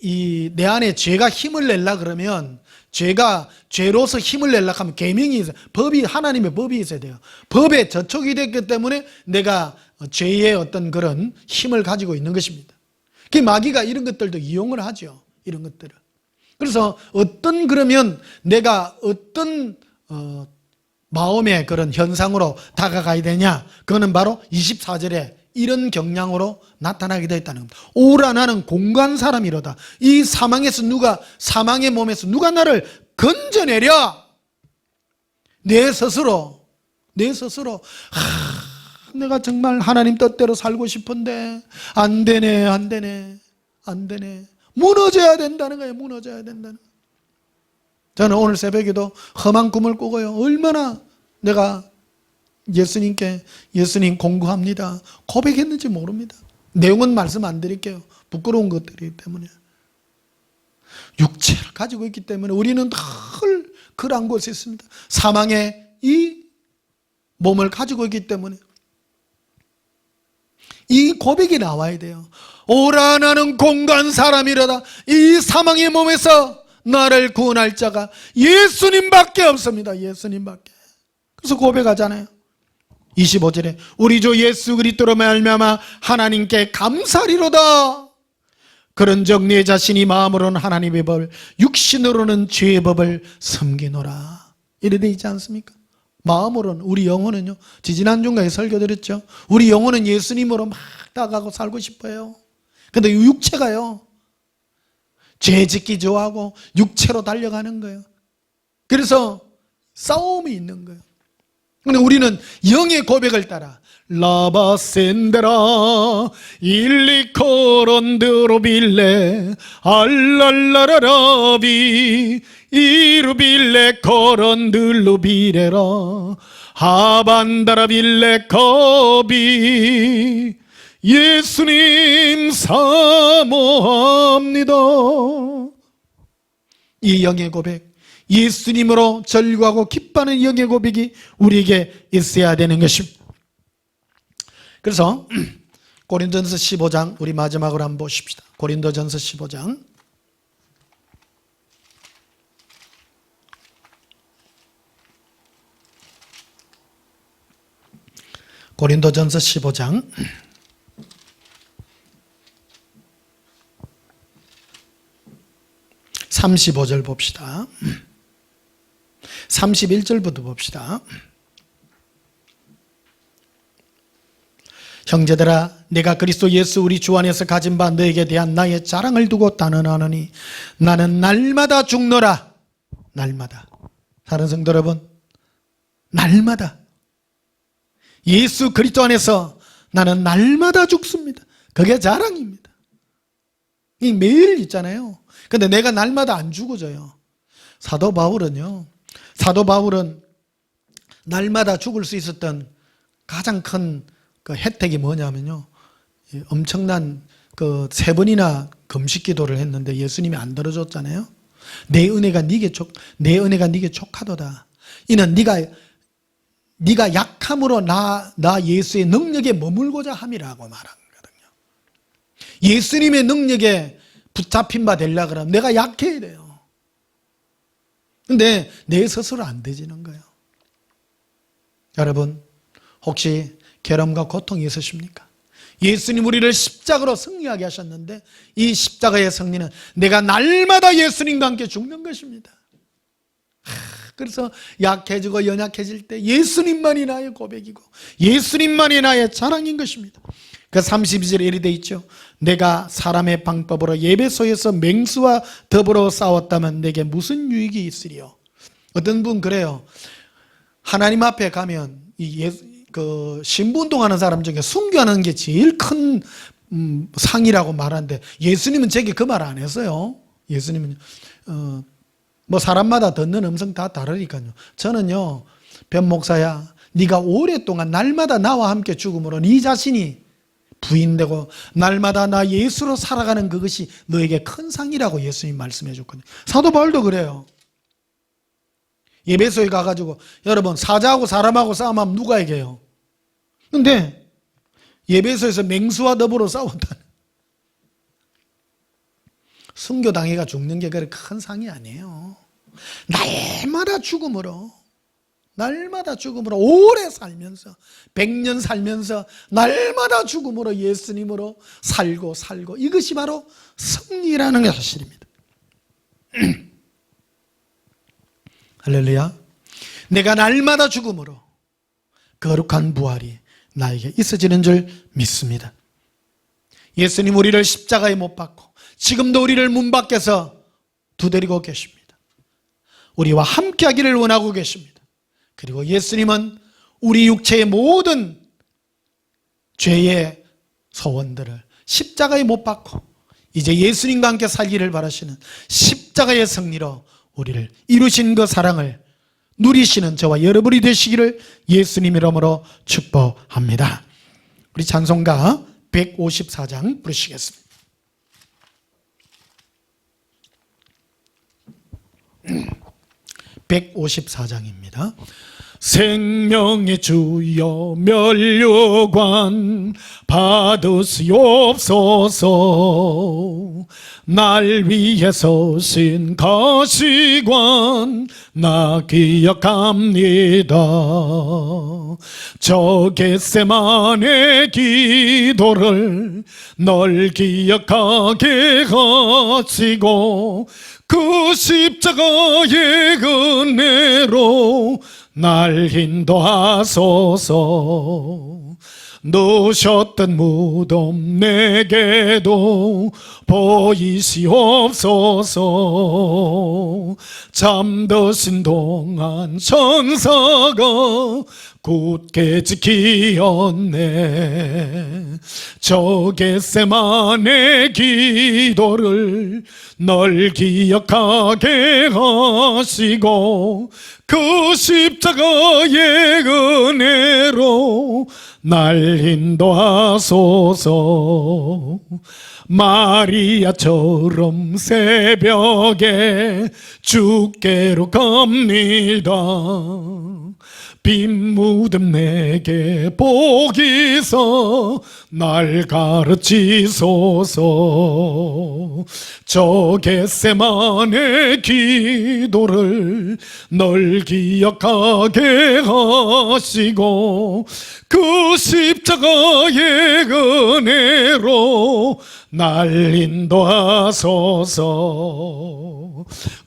[SPEAKER 1] 내 안에 죄가 힘을 내려 그러면, 죄로서 힘을 내려 하면 계명이 있어요. 하나님의 법이 있어야 돼요. 법에 저촉이 됐기 때문에 내가 죄의 어떤 그런 힘을 가지고 있는 것입니다. 마귀가 이런 것들도 이용을 하죠. 이런 것들을. 그래서 그러면 내가 어떤 마음의 그런 현상으로 다가가야 되냐? 그거는 바로 24절에 이런 경향으로 나타나게 되었다는 겁니다. 오라 나는 공고한 사람이로다. 이 사망의 몸에서 누가 나를 건져내랴? 내 스스로 내가 정말 하나님 뜻대로 살고 싶은데 안 되네. 무너져야 된다는 거예요. 무너져야 된다는 거예요. 저는 오늘 새벽에도 험한 꿈을 꾸고요, 얼마나 내가 예수님 공부합니다, 고백했는지 모릅니다. 내용은 말씀 안 드릴게요. 부끄러운 것들이기 때문에. 육체를 가지고 있기 때문에 우리는 늘 그런 곳에 있습니다. 사망의 이 몸을 가지고 있기 때문에 이 고백이 나와야 돼요. 오라 나는 공고한 사람이로다. 이 사망의 몸에서 나를 구원할 자가 예수님밖에 없습니다. 예수님밖에. 그래서 고백하잖아요. 25절에 우리 주 예수 그리스도로 말미암아 하나님께 감사리로다. 그런즉 내 자신이 마음으로는 하나님의 법을, 육신으로는 죄의 법을 섬기노라. 이래 돼 있지 않습니까? 마음으로는, 우리 영혼은요, 지지난주에 설교드렸죠. 우리 영혼은 예수님으로 막 다가가고 살고 싶어요. 근데 육체가요, 죄 짓기 좋아하고 육체로 달려가는 거예요. 그래서 싸움이 있는 거예요. 근데 우리는 영의 고백을 따라 라바센데라 일리코론드로빌레 알랄라라라비 이루빌레 코론들로비레라 하반다라빌레커비 예수님 사모합니다. 이 영의 고백, 예수님으로 절구하고 기뻐하는 영의 고백이 우리에게 있어야 되는 것입니다. 그래서 고린도전서 15장 우리 마지막으로 한번 보십시다. 고린도전서 15장 고린도전서 15장 35절 봅시다. 31절부터 봅시다. 형제들아, 내가 그리스도 예수 우리 주 안에서 가진 바 너에게 대한 나의 자랑을 두고 단언하노니 나는 날마다 죽노라. 날마다. 사랑하는 성도 여러분, 날마다 예수 그리스도 안에서 나는 날마다 죽습니다. 그게 자랑입니다. 이 매일 있잖아요. 근데 내가 날마다 안 죽어져요. 사도 바울은 날마다 죽을 수 있었던 가장 큰 그 혜택이 뭐냐면요, 엄청난 그 3번이나 금식 기도를 했는데 예수님이 안 들어줬잖아요. 내 은혜가 네게 족하도다. 이는 네가 약함으로 나 예수의 능력에 머물고자 함이라고 말한 거거든요. 예수님의 능력에 붙잡힌 바 되려고 그러면 내가 약해야 돼요. 근데 내 스스로 안 되지는 거예요. 여러분, 혹시 결함과 고통이 있으십니까? 예수님 우리를 십자가로 승리하게 하셨는데 이 십자가의 승리는 내가 날마다 예수님과 함께 죽는 것입니다. 그래서 약해지고 연약해질 때 예수님만이 나의 고백이고 예수님만이 나의 자랑인 것입니다. 그 32절에 이리 돼 있죠. 내가 사람의 방법으로 예배소에서 맹수와 더불어 싸웠다면 내게 무슨 유익이 있으리요? 어떤 분 그래요. 하나님 앞에 가면 그 신분운동하는 사람 중에 순교하는 게 제일 큰 상이라고 말하는데 예수님은 제게 그 말 안 했어요. 예수님은 뭐 사람마다 듣는 음성 다 다르니까요. 저는요, 변 목사야, 네가 오랫동안 날마다 나와 함께 죽음으로 네 자신이 부인되고 날마다 나 예수로 살아가는 그것이 너에게 큰 상이라고 예수님 말씀해 줬거든요. 사도 바울도 그래요. 예배소에 가가지고 여러분, 사자하고 사람하고 싸움하면 누가 이겨요? 근데 예배소에서 맹수와 더불어 싸웠다는, 순교당해가 죽는 게 그렇게 큰 상이 아니에요. 날마다 죽음으로 오래 살면서 100년 살면서 날마다 죽음으로 예수님으로 살고 이것이 바로 승리라는 사실입니다. 할렐루야. 내가 날마다 죽음으로 거룩한 부활이 나에게 있어지는 줄 믿습니다. 예수님 우리를 십자가에 못 박고 지금도 우리를 문 밖에서 두드리고 계십니다. 우리와 함께 하기를 원하고 계십니다. 그리고 예수님은 우리 육체의 모든 죄의 소원들을 십자가에 못 박고 이제 예수님과 함께 살기를 바라시는 십자가의 승리로 우리를 이루신 그 사랑을 누리시는 저와 여러분이 되시기를 예수님 이름으로 축복합니다. 우리 찬송가 154장 부르시겠습니다. (154장입니다) 생명의 주여 면류관 받으시옵소서. 날 위해 서신 가시관 나 기억합니다. 저 겟세마네 기도를 널 기억하게 하시고 그 십자가의 은혜로 날 인도하소서. 누셨던 무덤 내게도 보이시옵소서. 잠드신 동안 천사가 굳게 지키었네. 저 겟세마네 기도를 널 기억하게 하시고 그 십자가의 은혜로 날 인도하소서. 마리아처럼 새벽에 주께로 갑니다. 빈 무덤 내게 복이서 날 가르치소서. 저 겟세마네 기도를 널 기억하게 하시고 그 십자가의 은혜로 날 인도하소서.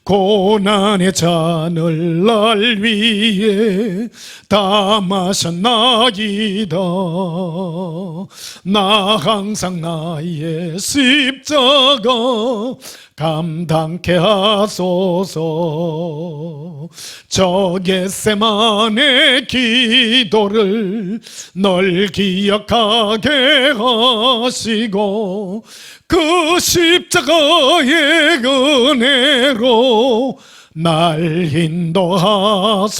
[SPEAKER 1] 고난의 잔을 날 위해 다 마셨나이다. 나 항상 나의 십자가 감당케 하소서. 저 겟세마네 기도를 널 기억하게 하시고 그 십자가의 은혜로 날 인도하소서.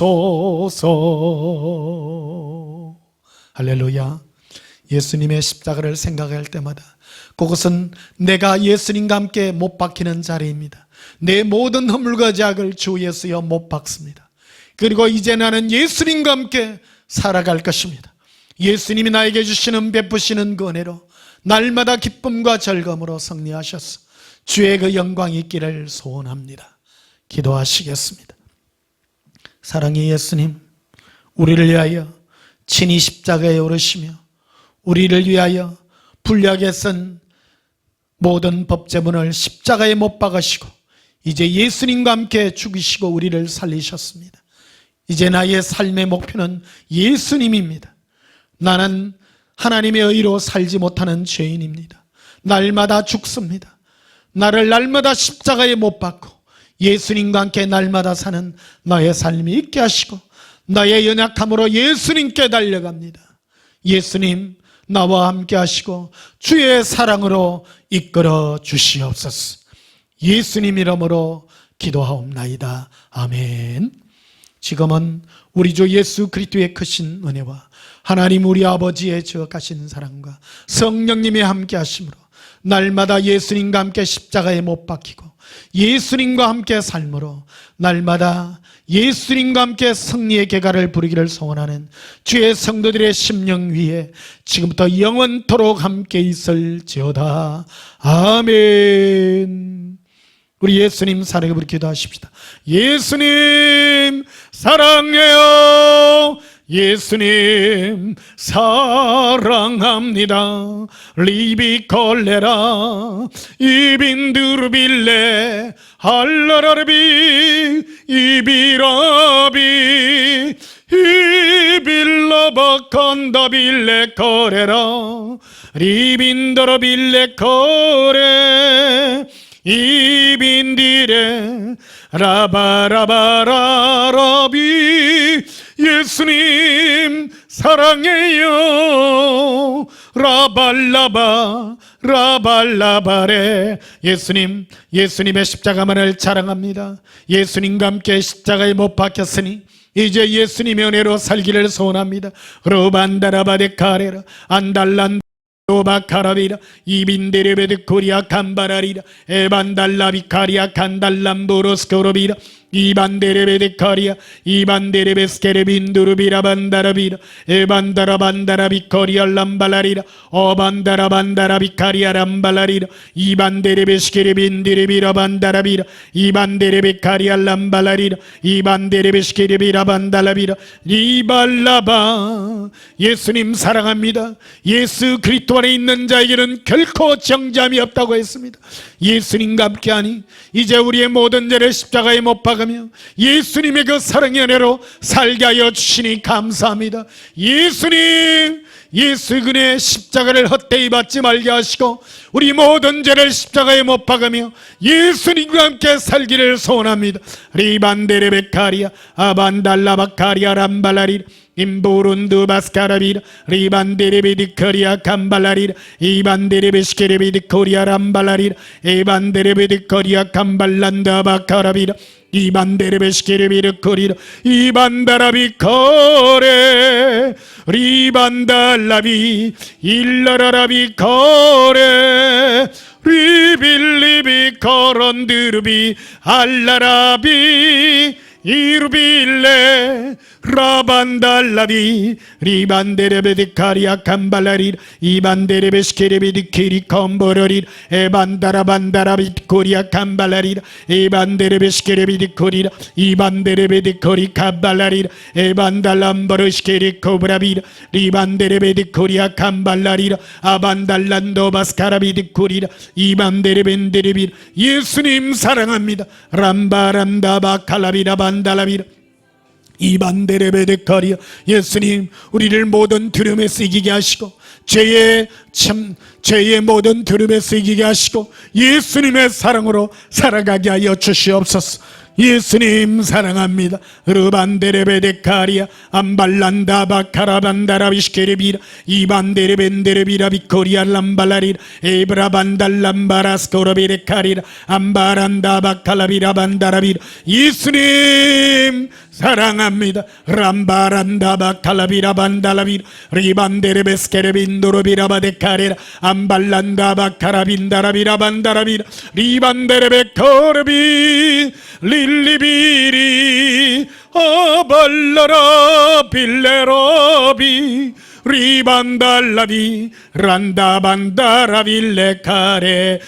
[SPEAKER 1] 할렐루야. 예수님의 십자가를 생각할 때마다 그것은 내가 예수님과 함께 못 박히는 자리입니다. 내 모든 허물과 죄악을 주 예수여 못 박습니다. 그리고 이제 나는 예수님과 함께 살아갈 것입니다. 예수님이 나에게 주시는 베푸시는 그 은혜로 날마다 기쁨과 즐거움으로 승리하셔서 주의 그 영광이 있기를 소원합니다. 기도하시겠습니다. 사랑의 예수님, 우리를 위하여 친히 십자가에 오르시며 우리를 위하여 불리하게 쓴 모든 법제문을 십자가에 못 박으시고 이제 예수님과 함께 죽이시고 우리를 살리셨습니다. 이제 나의 삶의 목표는 예수님입니다. 나는 하나님의 의로 살지 못하는 죄인입니다. 날마다 죽습니다. 나를 날마다 십자가에 못 박고 예수님과 함께 날마다 사는 나의 삶이 있게 하시고 나의 연약함으로 예수님께 달려갑니다. 예수님, 나와 함께 하시고 주의 사랑으로 이끌어 주시옵소서. 예수님 이름으로 기도하옵나이다. 아멘. 지금은 우리 주 예수 그리스도의 크신 은혜와 하나님 우리 아버지의 저가신 사랑과 성령님의 함께 하심으로 날마다 예수님과 함께 십자가에 못 박히고 예수님과 함께 삶으로 날마다 예수님과 함께 승리의 계가를 부르기를 소원하는 주의 성도들의 심령 위에 지금부터 영원토록 함께 있을지어다. 아멘. 우리 예수님 사랑해 부르 기도하십시다. 예수님 사랑해요. 예수님 사랑합니다. 리비콜레라 이빈두르빌레 할라라비 이비라비 이빌라바칸다빌레 코레라 리빈더라빌레 코레 이빈디레 라바라바라라비 예수님 사랑해요. 라발라바 라발라바레 예수님, 예수님의 십자가만을 자랑합니다. 예수님과 함께 십자가에 못 박혔으니 이제 예수님의 은혜로 살기를 소원합니다. 로반다라바데카레라 안달란 오바카라비라 이빈데레베드 코리아 캄바라리라 에반달라비카리아 칸달람보로스코로비라 이반데레베데카리아 이반데레베스케레빈두르비라 반다라비라 에반다라반다라비코리아 람발라리라 어반다라반다라비카리아 람발라리라 이반데레베스케레빈디레비라 반다라비라 이반데레베카리아 람발라리라 이반데레베스케레비라 반달라비라 리발라바 예수님 사랑합니다. 예수 그리스도 안에 있는 자에게는 결코 정잠이 없다고 했습니다. 예수님과 함께하니 이제 우리의 모든 죄를 십자가에 못 박으며 예수님의 그 사랑의 은혜로 살게 하여 주시니 감사합니다. 예수님, 예수 그의 십자가를 헛되이 받지 말게 하시고 우리 모든 죄를 십자가에 못 박으며 예수님과 함께 살기를 소원합니다. 리반데레베카리아 아반달라바카리아 람발라리 임보룬두 바스카라비라 리반데레베디 코리아 감발라리라 이반데레베 시케레베디 코리아 람발라리라 에반데레베디 코리아 감발란다 바카라비라 이반데레베 시케레베디 코리라 이반다라비 코레 리반달라비 일라라라비 코레 리빌리비 코론드르비 알라라비 이르빌레 라반달라비 리반데레베디 카리아 감발라리 이반데레베 시케레베디 키리 컴보러리 에반다라반다라비 코리아 감발라리 에반데레베 시케레베디 코리라 이반데레베디 코리 감발라리 에반달람버르 시케리 코브라비 리반데레베디 코리아 감발라리 아반달란도 바스카라비디 코리라 이반데레벤데레비 예수님 사랑합니다. 람바람다바 칼라비라 반달라비라 이반데레베데카리아 예수님 우리를 모든 두려움에 쓰이게 하시고 죄의 모든 두려움에 쓰이게 하시고 예수님의 사랑으로 살아가게 하여 주시옵소서. 예수님 사랑합니다. 르반데레베데카리아 암발란다 바카라반다라비시케레비라 이반데레벤데레비라 비코리아 람발라리라 에브라반달람바라스코로비레카리라 암바란다 바칼라비라 반다라비라 예수님 사랑합니다. 람바란다 바칼라비라 반달라비라 리반데레베스케레빈도로비라 바데카레라 암발란다 바카라빈다라비라 반다라비라 리반데레베코르비 릴리비리 아발라라 빌레로비 리반달라비 란다반다라빌레카레리